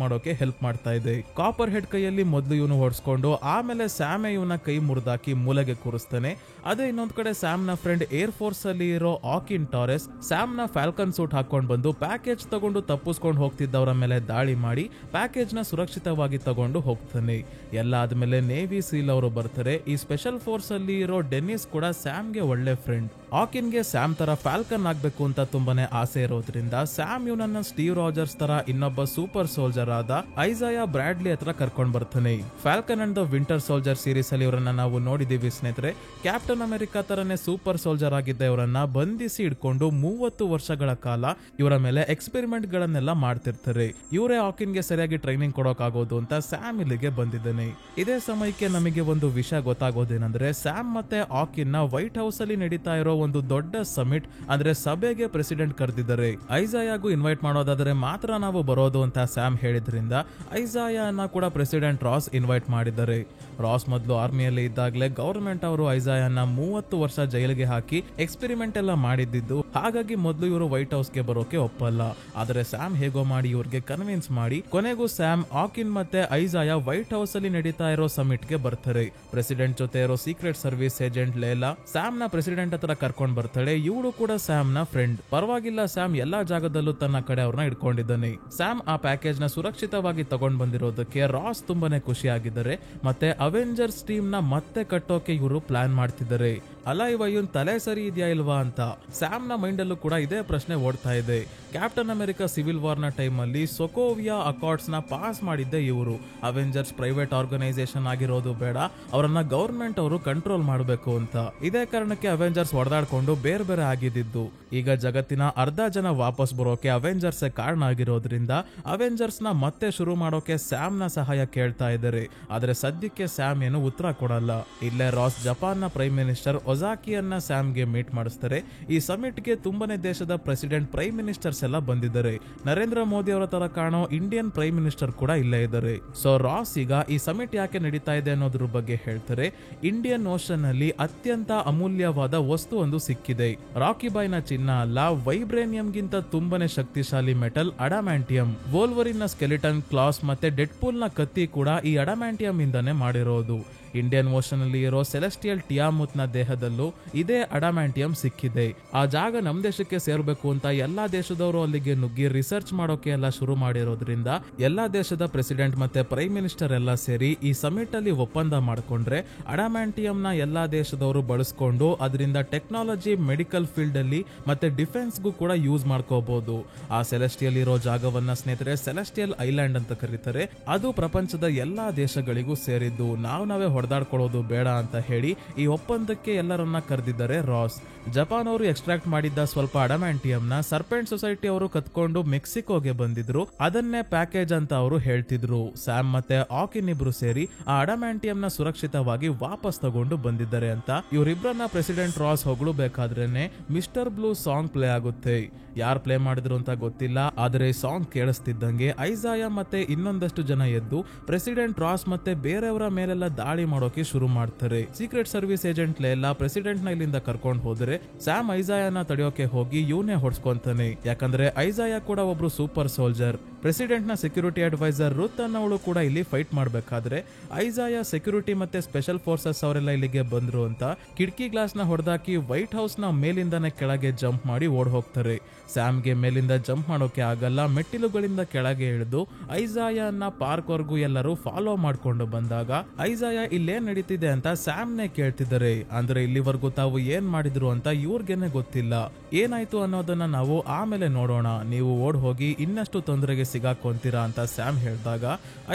ಮಾಡೋಕೆ ಹೆಲ್ಪ್ ಮಾಡ್ತಾ ಇದೆ. ಕಾಪರ್ ಹೆಡ್ ಕೈಯಲ್ಲಿ ಮೊದಲು ಇವನು ಹೊಡ್ಸ್ಕೊಂಡು ಆಮೇಲೆ ಸ್ಯಾಮೆ ಇವನ ಕೈ ಮುರಿದಾಕಿ ಮೂಲೆಗೆ ಕೂರಿಸ್ತಾನೆ. ಅದೇ ಇನ್ನೊಂದ್ ಕಡೆ ಸ್ಯಾಮ್ ನ ಫ್ರೆಂಡ್ ಏರ್ ಫೋರ್ಸ್ ಅಲ್ಲಿ ಇರೋ ಆಕಿನ್ ಟಾರೆಸ್ ಸ್ಯಾಮ್ ನ ಫ್ಯಾಲ್ಕನ್ ಸೂಟ್ ಹಾಕೊಂಡ್ ಬಂದು ಪ್ಯಾಕೇಜ್ ತಗೊಂಡು ತಪ್ಪಿಸ್ಕೊಂಡು ಹೋಗ್ತಿದ್ದವರ ಮೇಲೆ ದಾಳಿ ಮಾಡಿ ಪ್ಯಾಕೇಜ್ ನ ಸುರಕ್ಷಿತವಾಗಿ ತಗೊಂಡು ಹೋಗ್ತಾನೆ. ಎಲ್ಲ ಆದ್ಮೇಲೆ ನೇವಿ ಸೀಲ್ ಅವರು ಬರ್ತಾರೆ. ಈ ಸ್ಪೆಷಲ್ ಫೋರ್ಸ್ ಅಲ್ಲಿ ಇರೋ ಡೆನ್ನಿಸ್ ಕೂಡ ಸ್ಯಾಮ್ಗೆ ಒಳ್ಳೆ ಫ್ರೆಂಡ್. ಆಕಿನ್ಗೆ ಸ್ಯಾಮ್ ತರ ಫ್ಯಾಲ್ಕನ್ ಆಗ್ಬೇಕು ಅಂತ ತುಂಬಾನೇ ಆಸೆ ಇರೋದ್ರಿಂದ ಸ್ಯಾಮ್ ಇವನನ್ನ ಸ್ಟೀವ್ ರಾಜರ್ಸ್ ತರ ಇನ್ನೊಬ್ಬ ಸೂಪರ್ ಸೋಲ್ಜರ್ ಆದ ಐಸಾಯಾ ಬ್ರಾಡ್ಲಿ ಹತ್ರ ಕರ್ಕೊಂಡ್ ಬರ್ತಾನೆ. Falcon and the winter soldier series ಅಲ್ಲಿ ಇವರನ್ನ ನಾವು ನೋಡಿದೀವಿ ಸ್ನೇಹಿತರೆ. ಕ್ಯಾಪ್ಟನ್ ಅಮೆರಿಕಾ ತರನೇ ಸೂಪರ್ ಸೋಲ್ಜರ್ ಆಗಿದ್ದ ಇವರನ್ನ ಬಂಧಿಸಿ ಇಟ್ಕೊಂಡು 30 ವರ್ಷಗಳ ಕಾಲ ಇವರ ಮೇಲೆ ಎಕ್ಸ್ಪೆರಿಮೆಂಟ್ ಗಳನ್ನೆಲ್ಲ ಮಾಡ್ತಿರ್ತಾರೆ. ಇವರೇ ಆಕಿನ್ಗೆ ಸರಿಯಾಗಿ ಟ್ರೈನಿಂಗ್ ಕೊಡೋಕಾಗೋದು ಅಂತ ಸ್ಯಾಮ್ ಇಲ್ಲಿಗೆ ಬಂದಿದ್ದಾನೆ. ಇದೇ ಸಮಯಕ್ಕೆ ನಮಗೆ ಒಂದು ವಿಷಯ ಗೊತ್ತಾಗೋದೇನಂದ್ರೆ ಸ್ಯಾಮ್ ಮತ್ತೆ ಆಕಿನ್ ನ ವೈಟ್ ಹೌಸ್ ಅಲ್ಲಿ ನಡೀತಾ ಇರೋ ಒಂದು ದೊಡ್ಡ ಸಮಿಟ್ ಅಂದ್ರೆ ಸಭೆಗೆ ಪ್ರೆಸಿಡೆಂಟ್ ಕರೆದಿದ್ದಾರೆ. ಐಸಾಯಾಗೂ ಇನ್ವೈಟ್ ಮಾಡೋದಾದ್ರೆ ಮಾತ್ರ ನಾವು ಬರೋದು ಅಂತ ಸ್ಯಾಮ್ ಹೇಳಿದ್ರಿಂದ ಐಸಾಯಾನ ಕೂಡ ಪ್ರೆಸಿಡೆಂಟ್ ರಾಸ್ ಇನ್ವೈಟ್ ಮಾಡಿದ್ದಾರೆ. ರಾಸ್ ಮೊದಲು ಆರ್ಮಿಯಲ್ಲಿ ಇದ್ದಾಗಲೇ ಗವರ್ಮೆಂಟ್ ಅವರು ಐಸಾಯಾನ 30 ವರ್ಷ ಜೈಲಿಗೆ ಹಾಕಿ ಎಕ್ಸ್ಪೆರಿಮೆಂಟ್ ಎಲ್ಲ ಮಾಡಿದ್ದು. ಹಾಗಾಗಿ ಮೊದಲು ಇವರು ವೈಟ್ ಹೌಸ್ ಗೆ ಬರೋಕೆ ಒಪ್ಪಲ್ಲ. ಆದ್ರೆ ಸ್ಯಾಮ್ ಹೇಗೋ ಮಾಡಿ ಇವ್ರಿಗೆ ಕನ್ವಿನ್ಸ್ ಮಾಡಿ ಕೊನೆಗೂ ಸ್ಯಾಮ್, ಆಕಿನ್ ಮತ್ತೆ ಐಸಾಯಾ ವೈಟ್ ಹೌಸ್ ಅಲ್ಲಿ ನಡೀತಾ ಇರೋ ಸಮಿಟ್ ಗೆ ಬರ್ತಾರೆ. ಪ್ರೆಸಿಡೆಂಟ್ ಜೊತೆ ಇರೋ secret service agent Laila Sam ನ ಪ್ರೆಸಿಡೆಂಟ್ ಹತ್ರ ಕರ್ಕೊಂಡ್ ಬರ್ತಾಳೆ. ಇವಳು ಕೂಡ ಸ್ಯಾಮ್ ನ ಫ್ರೆಂಡ್. ಪರವಾಗಿಲ್ಲ, ಸ್ಯಾಮ್ ಎಲ್ಲಾ ಜಾಗದಲ್ಲೂ ತನ್ನ ಕಡೆ ಅವ್ರನ್ನ ಇಟ್ಕೊಂಡಿದ್ದಾನೆ. ಸ್ಯಾಮ್ ಆ ಪ್ಯಾಕೇಜ್ ನ ಸುರಕ್ಷಿತವಾಗಿ ತಗೊಂಡ್ ಬಂದಿರೋದಕ್ಕೆ ರಾಸ್ ತುಂಬಾನೇ ಖುಷಿಯಾಗಿದ್ದಾರೆ. ಮತ್ತೆ ಅವೆಂಜರ್ಸ್ ಟೀಮ್ ನ ಮತ್ತೆ ಕಟ್ಟೋಕೆ ಇವರು ಪ್ಲಾನ್ ಮಾಡ್ತಿದ್ದಾರೆ. ಅಲ್ಲ, ಇವನ್ ತಲೆ ಸರಿ ಇದೆಯಾ ಇಲ್ವಾ ಅಂತ ಸ್ಯಾಮ್ ನ ಮೈಂಡ್ ಅಲ್ಲೂ ಕೂಡ ಇದೇ ಪ್ರಶ್ನೆ ಓಡ್ತಾ ಇದೆ. ಕ್ಯಾಪ್ಟನ್ ಅಮೆರಿಕಾ ಸಿವಿಲ್ ವಾರ್ ನ ಟೈಮ್ ಅಲ್ಲಿ ಸೊಕೋವಿಯಾ ಅಕಾರ್ಡ್ಸ್ ನ ಪಾಸ್ ಮಾಡಿದ್ದೆ ಇವರು. ಅವೆಂಜರ್ಸ್ ಪ್ರೈವೇಟ್ ಆರ್ಗನೈಸೇಷನ್ ಆಗಿರೋದು ಬೇಡ, ಅವರನ್ನ ಗವರ್ಮೆಂಟ್ ಅವರು ಕಂಟ್ರೋಲ್ ಮಾಡಬೇಕು ಅಂತ. ಇದೇ ಕಾರಣಕ್ಕೆ ಅವೆಂಜರ್ಸ್ ಹೊಡೆದಾಡ್ಕೊಂಡು ಬೇರೆ ಬೇರೆ ಆಗಿದ್ದು. ಈಗ ಜಗತ್ತಿನ ಅರ್ಧ ಜನ ವಾಪಸ್ ಬರೋಕೆ ಅವೆಂಜರ್ಸ್ ಕಾರಣ ಆಗಿರೋದ್ರಿಂದ ಅವೆಂಜರ್ಸ್ ನ ಮತ್ತೆ ಶುರು ಮಾಡೋಕೆ ಸ್ಯಾಮ್ ನ ಸಹಾಯ ಕೇಳ್ತಾ ಇದ್ದಾರೆ. ಆದ್ರೆ ಸದ್ಯಕ್ಕೆ ಸ್ಯಾಮ್ ಏನು ಉತ್ತರ ಕೊಡಲ್ಲ. ಇಲ್ಲೇ ರಾಸ್ ಜಪಾನ್ ನ ಪ್ರೈಮ್ ಮಿನಿಸ್ಟರ್ ಒಜಾಕಿಯನ್ನ ಸ್ಯಾಮ್ಗೆ ಮೀಟ್ ಮಾಡಿಸ್ತಾರೆ. ಈ ಸಮಿಟ್ ಗೆ ತುಂಬಾನೇ ದೇಶದ ಪ್ರೆಸಿಡೆಂಟ್, ಪ್ರೈಮ್ ಮಿನಿಸ್ಟರ್ಸ್ ಎಲ್ಲ ಬಂದಿದ್ದಾರೆ. ನರೇಂದ್ರ ಮೋದಿ ಅವರ ತರ ಕಾಣೋ ಇಂಡಿಯನ್ ಪ್ರೈಮ್ ಮಿನಿಸ್ಟರ್ ಕೂಡ ಇಲ್ಲೇ ಇದ್ದಾರೆ. ಸೊ ರಾಸ್ ಈಗ ಈ ಸಮಿಟ್ ಯಾಕೆ ನಡೀತಾ ಇದೆ ಅನ್ನೋದ್ರ ಬಗ್ಗೆ ಹೇಳ್ತಾರೆ. ಇಂಡಿಯನ್ ಓಷನ್ ಅಲ್ಲಿ ಅತ್ಯಂತ ಅಮೂಲ್ಯವಾದ ವಸ್ತು ಒಂದು ಸಿಕ್ಕಿದೆ. ರಾಕಿ ಬಾಯ್ನ ಚಿನ್ನ ಅಲ್ಲ, ವೈಬ್ರೇನಿಯಂ ಗಿಂತ ತುಂಬಾನೇ ಶಕ್ತಿಶಾಲಿ ಮೆಟಲ್ ಅಡಮ್ಯಾಂಟಿಯಂ. ವೋಲ್ವರಿನ್ ನ ಸ್ಕೆಲಿಟನ್ ಕ್ಲಾಸ್ ಮತ್ತೆ ಡೆಡ್ಪೂಲ್ ನ ಕತ್ತಿ ಕೂಡ ಈ ಅಡಮ್ಯಾಂಟಿಯಂ ಇಂದಾನೆ ಮಾಡಿರೋದು. ಇಂಡಿಯನ್ ಓಷನ್ ಅಲ್ಲಿ ಇರೋ ಸೆಲೆಸ್ಟಿಯಲ್ ಟಿಯಾಮುತ್ ನ ದೇಹದಲ್ಲೂ ಇದೇ ಅಡಮ್ಯಾಂಟಿಯಂ ಸಿಕ್ಕಿದೆ. ಆ ಜಾಗ ನಮ್ ದೇಶಕ್ಕೆ ಸೇರ್ಬೇಕು ಅಂತ ಎಲ್ಲಾ ದೇಶದವರು ಅಲ್ಲಿಗೆ ನುಗ್ಗಿ ರಿಸರ್ಚ್ ಮಾಡೋಕೆ ಎಲ್ಲ ಶುರು ಮಾಡಿರೋದ್ರಿಂದ ಎಲ್ಲಾ ದೇಶದ ಪ್ರೆಸಿಡೆಂಟ್ ಮತ್ತೆ ಪ್ರೈಮ್ ಮಿನಿಸ್ಟರ್ ಎಲ್ಲ ಸೇರಿ ಈ ಸಮಿಟ್ ಅಲ್ಲಿ ಒಪ್ಪಂದ ಮಾಡ್ಕೊಂಡ್ರೆ ಅಡಮ್ಯಾಂಟಿಯಂ ನ ಎಲ್ಲಾ ದೇಶದವರು ಬಳಸ್ಕೊಂಡು ಅದರಿಂದ ಟೆಕ್ನಾಲಜಿ, ಮೆಡಿಕಲ್ ಫೀಲ್ಡ್ ಅಲ್ಲಿ ಮತ್ತೆ ಡಿಫೆನ್ಸ್ ಗೂ ಕೂಡ ಯೂಸ್ ಮಾಡ್ಕೋಬಹುದು. ಆ ಸೆಲೆಸ್ಟಿಯಲ್ ಇರೋ ಜಾಗವನ್ನ ಸ್ನೇಹಿತರೆ ಸೆಲೆಸ್ಟಿಯಲ್ ಐಲ್ಯಾಂಡ್ ಅಂತ ಕರೀತಾರೆ. ಅದು ಪ್ರಪಂಚದ ಎಲ್ಲಾ ದೇಶಗಳಿಗೂ ಸೇರಿದ್ದು. ನಾವೇ ಹೊಡೆದಾಡ್ಕೊಳ್ಳೋದು ಬೇಡ ಅಂತ ಹೇಳಿ ಈ ಒಪ್ಪಂದಕ್ಕೆ ಎಲ್ಲರನ್ನ ಕರೆದಿದ್ದಾರೆ ರಾಸ್. ಜಪಾನ್ ಅವರು ಎಕ್ಸ್ಟ್ರಾಕ್ಟ್ ಮಾಡಿದ್ದ ಸ್ವಲ್ಪ ಅಡಮ್ಯಾಂಟಿಯಂ ನ ಸರ್ಪೆಂಟ್ ಸೊಸೈಟಿ ಅವರು ಕತ್ಕೊಂಡು ಮೆಕ್ಸಿಕೋಗೆ ಬಂದಿದ್ರು. ಅದನ್ನೇ ಪ್ಯಾಕೇಜ್ ಅಂತ ಅವರು ಹೇಳ್ತಿದ್ರು. ಸ್ಯಾಮ್ ಮತ್ತೆ ಆಕಿನ್ ಇಬ್ರು ಸೇರಿ ಆ ಅಡಮ್ಯಾಂಟಿಯಂ ನ ಸುರಕ್ಷಿತವಾಗಿ ವಾಪಸ್ ತಗೊಂಡು ಬಂದಿದ್ದಾರೆ ಅಂತ ಇವರಿಬ್ಬರನ್ನ ಪ್ರೆಸಿಡೆಂಟ್ ರಾಸ್ ಹೊಗಳಬೇಕಾದ್ರೇನೆ ಮಿಸ್ಟರ್ ಬ್ಲೂ ಸಾಂಗ್ ಪ್ಲೇ ಆಗುತ್ತೆ. ಯಾರು ಪ್ಲೇ ಮಾಡಿದ್ರು ಅಂತ ಗೊತ್ತಿಲ್ಲ, ಆದ್ರೆ ಸಾಂಗ್ ಕೇಳಿಸ್ತಿದ್ದಂಗೆ ಐಸಾಯಾ ಮತ್ತೆ ಇನ್ನೊಂದಷ್ಟು ಜನ ಎದ್ದು ಪ್ರೆಸಿಡೆಂಟ್ ರಾಸ್ ಮತ್ತೆ ಬೇರೆಯವರ ಮೇಲೆಲ್ಲ ದಾಳಿ ಮಾಡೋಕೆ ಶುರು ಮಾಡ್ತಾರೆ. Secret service agent Laila president ನ ಇಲ್ಲಿಂದ ಕರ್ಕೊಂಡು ಹೋದ್ರೆ ಸ್ಯಾಮ್ ಐಸಾಯಾನ ತಡೆಯೋಕೆ ಹೋಗಿ ಇವನೇ ಹೊಡ್ಸ್ಕೊಂತಾನೆ. ಯಾಕಂದ್ರೆ ಐಸಾಯಾ ಕೂಡ ಒಬ್ರು ಸೂಪರ್ ಸೋಲ್ಜರ್. ಪ್ರೆಸಿಡೆಂಟ್ ನ ಸೆಕ್ಯೂರಿಟಿ ಅಡ್ವೈಸರ್ ರುತ್ ಅನ್ನೋಳು ಕೂಡ ಇಲ್ಲಿ ಫೈಟ್ ಮಾಡ್ಬೇಕಾದ್ರೆ ಐಸಾಯಾ ಸೆಕ್ಯೂರಿಟಿ ಮತ್ತೆ ಸ್ಪೆಷಲ್ ಫೋರ್ಸಸ್ ಅವರೆಲ್ಲ ಇಲ್ಲಿಗೆ ಬಂದ್ರು ಅಂತ ಕಿಟಕಿ ಗ್ಲಾಸ್ ನ ಹೊಡೆದಾಕಿ ವೈಟ್ ಹೌಸ್ ನ ಮೇಲಿಂದಾನೆ ಕೆಳಗೆ ಜಂಪ್ ಮಾಡಿ ಓಡ್ ಹೋಗ್ತಾರೆ. ಸ್ಯಾಮ್ಗೆ ಮೇಲಿಂದ ಜಂಪ್ ಮಾಡೋಕೆ ಆಗಲ್ಲ. ಮೆಟ್ಟಿಲುಗಳಿಂದ ಕೆಳಗೆ ಇಳಿದು ಐಸಾಯಾನ ಪಾರ್ಕ್ ವರ್ಗೂ ಎಲ್ಲರೂ ಫಾಲೋ ಮಾಡ್ಕೊಂಡು ಬಂದಾಗ ಐಸಾಯಾ ಇಲ್ಲೇನ್ ನಡೀತಿದೆ ಅಂತ ಸ್ಯಾಮ್ನೆ ಕೇಳ್ತಿದ್ದಾರೆ. ಅಂದ್ರೆ ಇಲ್ಲಿವರೆಗೂ ತಾವು ಏನ್ ಮಾಡಿದ್ರು ಅಂತ ಇವ್ರಿಗೇನೆ ಗೊತ್ತಿಲ್ಲ. ಏನಾಯ್ತು ಅನ್ನೋದನ್ನ ನಾವು ಆಮೇಲೆ ನೋಡೋಣ, ನೀವು ಓಡ್ ಹೋಗಿ ಇನ್ನಷ್ಟು ತೊಂದರೆಗೆ ಸಿಗಾಕೊಂತೀರಾ ಅಂತ ಸ್ಯಾಮ್ ಹೇಳಿದಾಗ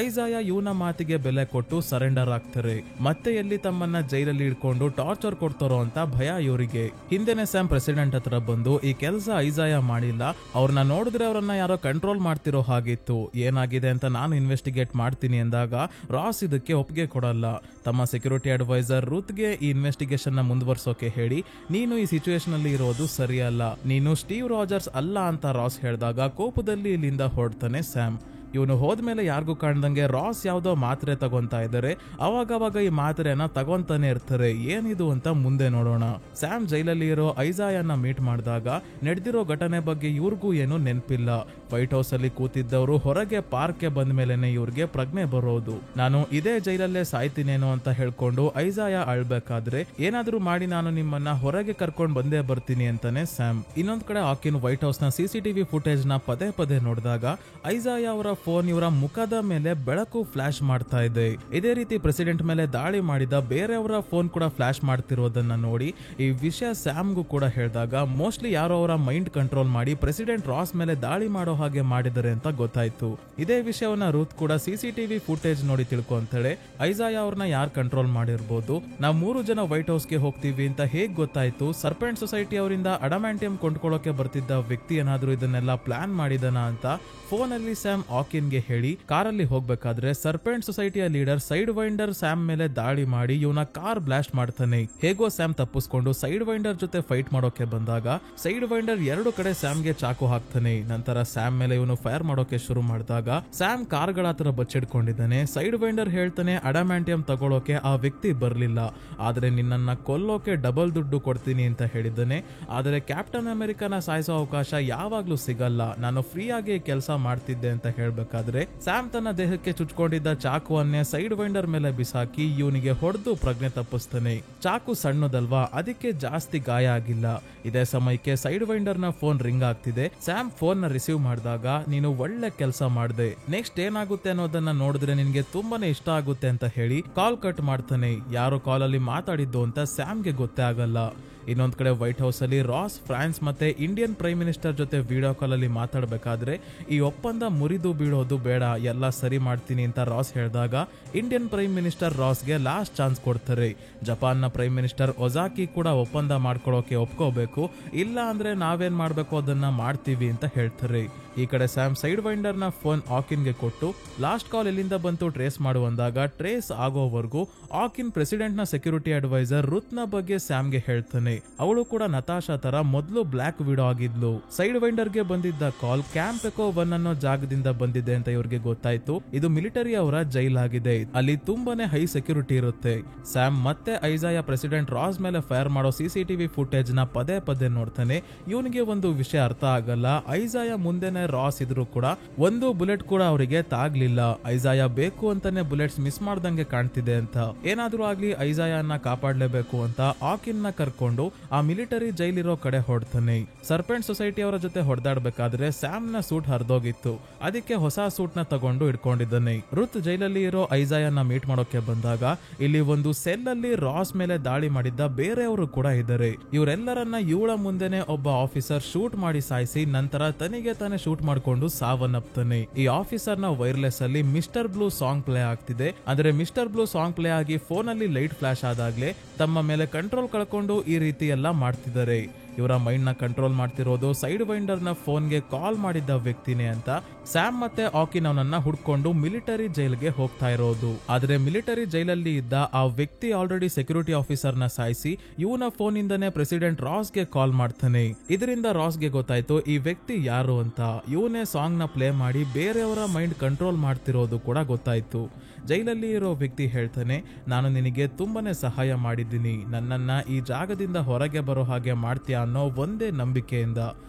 ಐಸಾಯಾ ಇವನ ಮಾತಿಗೆ ಬೆಲೆ ಕೊಟ್ಟು ಸರೆಂಡರ್ ಆಗ್ತಾರೆ. ಮತ್ತೆ ಎಲ್ಲಿ ತಮ್ಮನ್ನ ಜೈಲಲ್ಲಿ ಇಟ್ಕೊಂಡು ಟಾರ್ಚರ್ ಕೊಡ್ತಾರೋ ಅಂತ ಭಯ ಇವರಿಗೆ. ಹಿಂದೆನೆ ಸ್ಯಾಮ್ ಪ್ರೆಸಿಡೆಂಟ್ ಹತ್ರ ಬಂದು ಈ ಕೆಲಸ ಐಸಾಯಾ ಮಾಡಿಲ್ಲ, ಅವ್ರನ್ನ ನೋಡಿದ್ರೆ ಅವ್ರನ್ನ ಯಾರೋ ಕಂಟ್ರೋಲ್ ಮಾಡ್ತಿರೋ ಹಾಗಿತ್ತು, ಏನಾಗಿದೆ ಅಂತ ನಾನು ಇನ್ವೆಸ್ಟಿಗೇಟ್ ಮಾಡ್ತೀನಿ ಎಂದಾಗ ರಾಸ್ ಇದಕ್ಕೆ ಒಪ್ಪಿಗೆ ಕೊಡಲ್ಲ. ತಮ್ಮ ಸೆಕ್ಯೂರಿಟಿ ಅಡ್ವೈಸರ್ ರುತ್ಗೆ ಈ ಇನ್ವೆಸ್ಟಿಗೇಷನ್ ನ ಮುಂದುವರ್ಸೋಕೆ ಹೇಳಿ ನೀನು ಈ ಸಿಚುವೇಶನ್ ಅಲ್ಲಿ ಇರೋದು ಸರಿಯಲ್ಲ, ನೀನು ಸ್ಟೀವ್ ರಾಜರ್ಸ್ ಅಲ್ಲ ಅಂತ ರಾಸ್ ಹೇಳಿದಾಗ ಕೋಪದಲ್ಲಿ ಇಲ್ಲಿಂದ ಹೊರಡ್ತಾನೆ ಸ್ಯಾಮ್. ಇವನು ಹೋದ್ಮೇಲೆ ಯಾರಿಗೂ ಕಾಣ್ದಂಗೆ ರಾಸ್ ಯಾವ್ದೋ ಮಾತ್ರೆ ತಗೊಂತಾ ಇದ್ದಾರೆ. ಅವಾಗವಾಗ ಈ ಮಾತ್ರೆನ ತಗೊಂತಾನೆ ಇರ್ತಾರೆ. ಏನಿದು ಅಂತ ಮುಂದೆ ನೋಡೋಣ. ಸ್ಯಾಮ್ ಜೈಲಲ್ಲಿ ಇರೋ ಐಸಾಯನ್ನ ಮೀಟ್ ಮಾಡಿದಾಗ ನಡೆದಿರೋ ಘಟನೆ ಬಗ್ಗೆ ಇವ್ರಿಗೂ ಏನು ನೆನಪಿಲ್ಲ. ವೈಟ್ ಹೌಸ್ ಅಲ್ಲಿ ಕೂತಿದ್ದವರು ಹೊರಗೆ ಪಾರ್ಕ್ಗೆ ಬಂದ ಮೇಲೆನೆ ಇವ್ರಿಗೆ ಪ್ರಜ್ಞೆ ಬರೋದು. ನಾನು ಇದೇ ಜೈಲಲ್ಲೇ ಸಾಯ್ತೀನೇನೋ ಅಂತ ಹೇಳ್ಕೊಂಡು ಐಸಾಯ ಅಳ್ಬೇಕಾದ್ರೆ ಏನಾದ್ರೂ ಮಾಡಿ ನಾನು ನಿಮ್ಮನ್ನ ಹೊರಗೆ ಕರ್ಕೊಂಡ್ ಬಂದೇ ಬರ್ತೀನಿ ಅಂತಾನೆ ಸ್ಯಾಮ್. ಇನ್ನೊಂದ್ ಕಡೆ ಆಕಿನ್ ವೈಟ್ ಹೌಸ್ ನ ಸಿಸಿಟಿವಿ ಫುಟೇಜ್ ನ ಪದೇ ಪದೇ ನೋಡಿದಾಗ ಐಸಾಯ ಅವರ ಫೋನ್ ಇವರ ಮುಖದ ಮೇಲೆ ಬೆಳಕು ಫ್ಲಾಶ್ ಮಾಡ್ತಾ ಇದೆ. ಇದೇ ರೀತಿ ಪ್ರೆಸಿಡೆಂಟ್ ಮೇಲೆ ದಾಳಿ ಮಾಡಿದ ಬೇರೆಯವರ ಫೋನ್ ಕೂಡ ಫ್ಲಾಶ್ ಮಾಡ್ತಿರೋದನ್ನ ನೋಡಿ ಈ ವಿಷಯ ಸ್ಯಾಮ್ಗೂ ಕೂಡ ಹೇಳಿದಾಗ ಮೋಸ್ಟ್ಲಿ ಯಾರೋ ಅವರ ಮೈಂಡ್ ಕಂಟ್ರೋಲ್ ಮಾಡಿ ಪ್ರೆಸಿಡೆಂಟ್ ರಾಸ್ ಮೇಲೆ ದಾಳಿ ಮಾಡೋ ಹಾಗೆ ಮಾಡಿದ್ದಾರೆ ಅಂತ ಗೊತ್ತಾಯ್ತು. ಇದೇ ವಿಷಯವನ್ನ ರೂತ್ ಕೂಡ ಸಿಸಿಟಿವಿ ಫುಟೇಜ್ ನೋಡಿ ತಿಳ್ಕೊಂತಾಳೆ. ಐಸಾಯ ಅವ್ರನ್ನ ಯಾರು ಕಂಟ್ರೋಲ್ ಮಾಡಿರ್ಬೋದು, ನಾವು 3 ಜನ ವೈಟ್ ಹೌಸ್ ಗೆ ಹೋಗ್ತೀವಿ ಅಂತ ಹೇಗ್ ಗೊತ್ತಾಯ್ತು? ಸರ್ಪೆಂಟ್ ಸೊಸೈಟಿ ಅವರಿಂದ ಅಡಮ್ಯಾಂಟಿಯಂ ಕೊಂಡ್ಕೊಳ್ಳೋಕೆ ಬರ್ತಿದ್ದ ವ್ಯಕ್ತಿ ಏನಾದ್ರೂ ಇದನ್ನೆಲ್ಲ ಪ್ಲಾನ್ ಮಾಡಿದನ ಅಂತ ಫೋನ್ ಅಲ್ಲಿ ಸ್ಯಾಮ್ ಆಕಿನ್ಗೆ ಹೇಳಿ ಕಾರಲ್ಲಿ ಹೋಗ್ಬೇಕಾದ್ರೆ serpent ಸೊಸೈಟಿಯ leader side winder Sam ಮೇಲೆ ದಾಳಿ ಮಾಡಿ ಇವನ ಕಾರ್ ಬ್ಲಾಸ್ಟ್ ಮಾಡ್ತಾನೆ. ಹೇಗೋ ಸ್ಯಾಮ್ ತಪ್ಪಿಸ್ಕೊಂಡು ಸೈಡ್ ವೈಂಡರ್ ಜೊತೆ ಫೈಟ್ ಮಾಡೋಕೆ ಬಂದಾಗ ಸೈಡ್ ವೈಂಡರ್ 2 ಕಡೆ ಸ್ಯಾಮ್ಗೆ ಚಾಕು ಹಾಕ್ತಾನೆ. ನಂತರ ಸ್ಯಾಮ್ ಮೇಲೆ ಇವನು ಫೈರ್ ಮಾಡೋಕೆ ಶುರು ಮಾಡಿದಾಗ ಸ್ಯಾಮ್ ಕಾರ್ಗಳ ಹತ್ರ ಬಚ್ಚಿಡ್ಕೊಂಡಿದ್ದಾನೆ. ಸೈಡ್ ವೈಂಡರ್ ಹೇಳ್ತಾನೆ ಅಡಮ್ಯಾಂಟಿಯಂ ತಗೊಳ್ಳೋಕೆ ಆ ವ್ಯಕ್ತಿ ಬರ್ಲಿಲ್ಲ, ಆದ್ರೆ ನಿನ್ನನ್ನ ಕೊಲ್ಲೋಕೆ ಡಬಲ್ ದುಡ್ಡು ಕೊಡ್ತೀನಿ ಅಂತ ಹೇಳಿದ್ದಾನೆ. ಆದ್ರೆ ಕ್ಯಾಪ್ಟನ್ ಅಮೆರಿಕನ ಸಾಯಿಸೋ ಅವಕಾಶ ಯಾವಾಗ್ಲೂ ಸಿಗಲ್ಲ, ನಾನು ಫ್ರೀ ಆಗಿ ಕೆಲಸ ಮಾಡ್ತಿದ್ದೆ ಅಂತ ಹೇಳ್ಬೇಕಾದ್ರೆ ಸ್ಯಾಮ್ ತನ್ನ ದೇಹಕ್ಕೆ ಚುಚ್ಕೊಂಡಿದ್ದ ಚಾಕುವನ್ನೇ ಸೈಡ್ ವೈಂಡರ್ ಮೇಲೆ ಬಿಸಾಕಿ ಇವನಿಗೆ ಹೊಡೆದು ಪ್ರಜ್ಞೆ ತಪ್ಪಿಸ್ತಾನೆ. ಚಾಕು ಸಣ್ಣದಲ್ವಾ, ಅದಕ್ಕೆ ಜಾಸ್ತಿ ಗಾಯ ಆಗಿಲ್ಲ. ಇದೇ ಸಮಯಕ್ಕೆ ಸೈಡ್ ವೈಂಡರ್ ನ ಫೋನ್ ರಿಂಗ್ ಆಗ್ತಿದೆ. ಸ್ಯಾಮ್ ಫೋನ್ ನ ರಿಸೀವ್ ಮಾಡಿದಾಗ ನೀನು ಒಳ್ಳೆ ಕೆಲಸ ಮಾಡಿದೆ, ನೆಕ್ಸ್ಟ್ ಏನಾಗುತ್ತೆ ಅನ್ನೋದನ್ನ ನೋಡಿದ್ರೆ ನಿನ್ಗೆ ತುಂಬಾನೇ ಇಷ್ಟ ಆಗುತ್ತೆ ಅಂತ ಹೇಳಿ ಕಾಲ್ ಕಟ್ ಮಾಡ್ತಾನೆ. ಯಾರು ಕಾಲ್ ಅಲ್ಲಿ ಮಾತಾಡಿದ್ದು ಅಂತ ಸ್ಯಾಮ್ಗೆ ಗೊತ್ತೇ ಆಗಲ್ಲ. ಇನ್ನೊಂದ್ ಕಡೆ ವೈಟ್ ಹೌಸ್ ಅಲ್ಲಿ ರಾಸ್ ಫ್ರಾನ್ಸ್ ಮತ್ತೆ ಇಂಡಿಯನ್ ಪ್ರೈಮ್ ಮಿನಿಸ್ಟರ್ ಜೊತೆ ವಿಡಿಯೋ ಕಾಲ್ ಅಲ್ಲಿ ಮಾತಾಡ್ಬೇಕಾದ್ರೆ ಈ ಒಪ್ಪಂದ ಮುರಿದು ಬೀಳೋದು ಬೇಡ, ಎಲ್ಲ ಸರಿ ಮಾಡ್ತೀನಿ ಅಂತ ರಾಸ್ ಹೇಳಿದಾಗ ಇಂಡಿಯನ್ ಪ್ರೈಮ್ ಮಿನಿಸ್ಟರ್ ರಾಸ್ಗೆ ಲಾಸ್ಟ್ ಚಾನ್ಸ್ ಕೊಡ್ತಾರೆ. ಜಪಾನ್ ನ ಪ್ರೈಮ್ ಮಿನಿಸ್ಟರ್ ಒಜಾಕಿ ಕೂಡ ಒಪ್ಪಂದ ಮಾಡ್ಕೊಳ್ಳೋಕೆ ಒಪ್ಕೋಬೇಕು, ಇಲ್ಲ ಅಂದ್ರೆ ನಾವೇನ್ ಮಾಡ್ಬೇಕು ಅದನ್ನ ಮಾಡ್ತೀವಿ ಅಂತ ಹೇಳ್ತಾರೆ. ಈ ಕಡೆ ಸ್ಯಾಮ್ ಸೈಡ್ ವೈಂಡರ್ ನ ಫೋನ್ ಆಕಿನ್ಗೆ ಕೊಟ್ಟು ಲಾಸ್ಟ್ ಕಾಲ್ ಎಲ್ಲಿಂದ ಬಂತು ಟ್ರೇಸ್ ಮಾಡುವಂದಾಗ ಟ್ರೇಸ್ ಆಗೋವರೆಗೂ ಆಕಿನ್ ಪ್ರೆಸಿಡೆಂಟ್ ನ ಸೆಕ್ಯೂರಿಟಿ ಅಡ್ವೈಸರ್ ರುತ್ ನ ಬಗ್ಗೆ ಸ್ಯಾಮ್ಗೆ ಹೇಳ್ತಾನೆ. ಅವಳು ಕೂಡ ನತಾಶಾ ತರ ಮೊದಲು ಬ್ಲಾಕ್ ವಿಡೋ ಆಗಿದ್ಲು. ಸೈಡ್ ವೈಂಡರ್ ಗೆ ಬಂದಿದ್ದ ಕಾಲ್ ಕ್ಯಾಂಪ್ ಎಕೋ 1 ಅನ್ನೋ ಜಾಗದಿಂದ ಬಂದಿದೆ ಅಂತ ಇವ್ರಿಗೆ ಗೊತ್ತಾಯ್ತು. ಇದು ಮಿಲಿಟರಿ ಅವರ ಜೈಲ್ ಆಗಿದೆ, ಅಲ್ಲಿ ತುಂಬಾನೇ ಹೈ ಸೆಕ್ಯೂರಿಟಿ ಇರುತ್ತೆ. ಸ್ಯಾಮ್ ಮತ್ತೆ ಐಸಾಯ ಪ್ರೆಸಿಡೆಂಟ್ ರಾಸ್ ಮೇಲೆ ಫೈರ್ ಮಾಡೋ ಸಿಸಿಟಿವಿ ಫುಟೇಜ್ ನ ಪದೇ ಪದೇ ನೋಡ್ತಾನೆ. ಇವನಿಗೆ ಒಂದು ವಿಷಯ ಅರ್ಥ ಆಗಲ್ಲ, ಐಸಾಯ ಮುಂದೆನೆ ರಾಸ್ ಇದ್ರು ಕೂಡ ಒಂದು ಬುಲೆಟ್ ಕೂಡ ಅವರಿಗೆ ತಾಗ್ಲಿಲ್ಲ. ಐಸಾಯ ಬೇಕು ಅಂತಾನೆ ಬುಲೆಟ್ಸ್ ಮಿಸ್ ಮಾಡ್ದಂಗೆ ಕಾಣ್ತಿದೆ ಅಂತ. ಏನಾದ್ರೂ ಆಗ್ಲಿ ಐಸಾಯನ್ನ ಕಾಪಾಡ್ಲೇಬೇಕು ಅಂತ ಆಕಿನ್ ನ ಕರ್ಕೊಂಡು ಆ ಮಿಲಿಟರಿ ಜೈಲ್ ಇರೋ ಕಡೆ ಹೊಡ್ತಾನೆ. ಸರ್ಪೆಂಟ್ ಸೊಸೈಟಿ ಅವರ ಜೊತೆ ಹೊಡೆದಾಡ್ಬೇಕಾದ್ರೆ ಸ್ಯಾಮ್ ನ ಸೂಟ್ ಹರಿದೋಗಿತ್ತು, ಅದಕ್ಕೆ ಹೊಸ ಸೂಟ್ ನ ತಗೊಂಡು ಇಟ್ಕೊಂಡಿದ್ದಾನೆ. ರುತ್ ಜೈಲಲ್ಲಿ ಇರೋ ಐಸಾಯನ್ನ ಮೀಟ್ ಮಾಡೋಕೆ ಬಂದಾಗ ಇಲ್ಲಿ ಒಂದು ಸೆಲ್ ಅಲ್ಲಿ ರಾಸ್ ಮೇಲೆ ದಾಳಿ ಮಾಡಿದ್ದ ಬೇರೆಯವರು ಕೂಡ ಇದ್ದಾರೆ. ಇವರೆಲ್ಲರನ್ನ ಇವಳ ಮುಂದೆನೆ ಒಬ್ಬ ಆಫೀಸರ್ ಶೂಟ್ ಮಾಡಿ ಸಾಯಿಸಿ ನಂತರ ತನಿಗೆ ತಾನೇ ಶೂಟ್ ಮಾಡ್ಕೊಂಡು ಸಾವನ್ನಪ್ತಾನೆ. ಈ ಆಫೀಸರ್ ನ ವೈರ್ಲೆಸ್ ಅಲ್ಲಿ ಮಿಸ್ಟರ್ ಬ್ಲೂ ಸಾಂಗ್ ಪ್ಲೇ ಆಗ್ತಿದೆ. ಅಂದ್ರೆ ಮಿಸ್ಟರ್ ಬ್ಲೂ ಸಾಂಗ್ ಪ್ಲೇ ಆಗಿ ಫೋನ್ ಅಲ್ಲಿ ಲೈಟ್ ಫ್ಲಾಶ್ ಆದಾಗ್ಲೇ ತಮ್ಮ ಮೇಲೆ ಕಂಟ್ರೋಲ್ ಕಳ್ಕೊಂಡು ಈ ರೀತಿ ಎಲ್ಲ ಮಾಡ್ತಿದ್ದಾರೆ. ಇವರ ಮೈಂಡ್ ನ ಕಂಟ್ರೋಲ್ ಮಾಡ್ತಿರೋದು ಸೈಡ್ ವೈಂಡರ್ ನ ಫೋನ್ ಗೆ ಕಾಲ್ ಮಾಡಿದ್ದ ವ್ಯಕ್ತಿನೇ ಅಂತ ಸ್ಯಾಮ್ ಮತ್ತೆ ಆಕಿನ್ ಅವನನ್ನ ಹುಡ್ಕೊಂಡು ಮಿಲಿಟರಿ ಜೈಲ್ಗೆ ಹೋಗ್ತಾ ಇರೋದು. ಆದ್ರೆ ಮಿಲಿಟರಿ ಜೈಲಲ್ಲಿ ಇದ್ದ ಆ ವ್ಯಕ್ತಿ ಆಲ್ರೆಡಿ ಸೆಕ್ಯೂರಿಟಿ ಆಫೀಸರ್ ನ ಸಾಯಿಸಿ ಇವನ ಫೋನ್ ಇಂದನೇ ಪ್ರೆಸಿಡೆಂಟ್ ರಾಸ್ ಗೆ ಕಾಲ್ ಮಾಡ್ತಾನೆ. ಇದರಿಂದ ರಾಸ್ ಗೆ ಗೊತ್ತಾಯ್ತು ಈ ವ್ಯಕ್ತಿ ಯಾರು ಅಂತ. ಇವನೇ ಸಾಂಗ್ ನ ಪ್ಲೇ ಮಾಡಿ ಬೇರೆಯವರ ಮೈಂಡ್ ಕಂಟ್ರೋಲ್ ಮಾಡ್ತಿರೋದು ಕೂಡ ಗೊತ್ತಾಯ್ತು. ಜೈಲಲ್ಲಿ ಇರೋ ವ್ಯಕ್ತಿ ಹೇಳ್ತಾನೆ, ನಾನು ನಿನಗೆ ತುಂಬಾನೇ ಸಹಾಯ ಮಾಡಿದ್ದೀನಿ, ನನ್ನನ್ನ ಈ ಜಾಗದಿಂದ ಹೊರಗೆ ಬರೋ ಹಾಗೆ ಮಾಡ್ತೀಯ ಅನ್ನೋ ಒಂದೇ ನಂಬಿಕೆಯಿಂದ.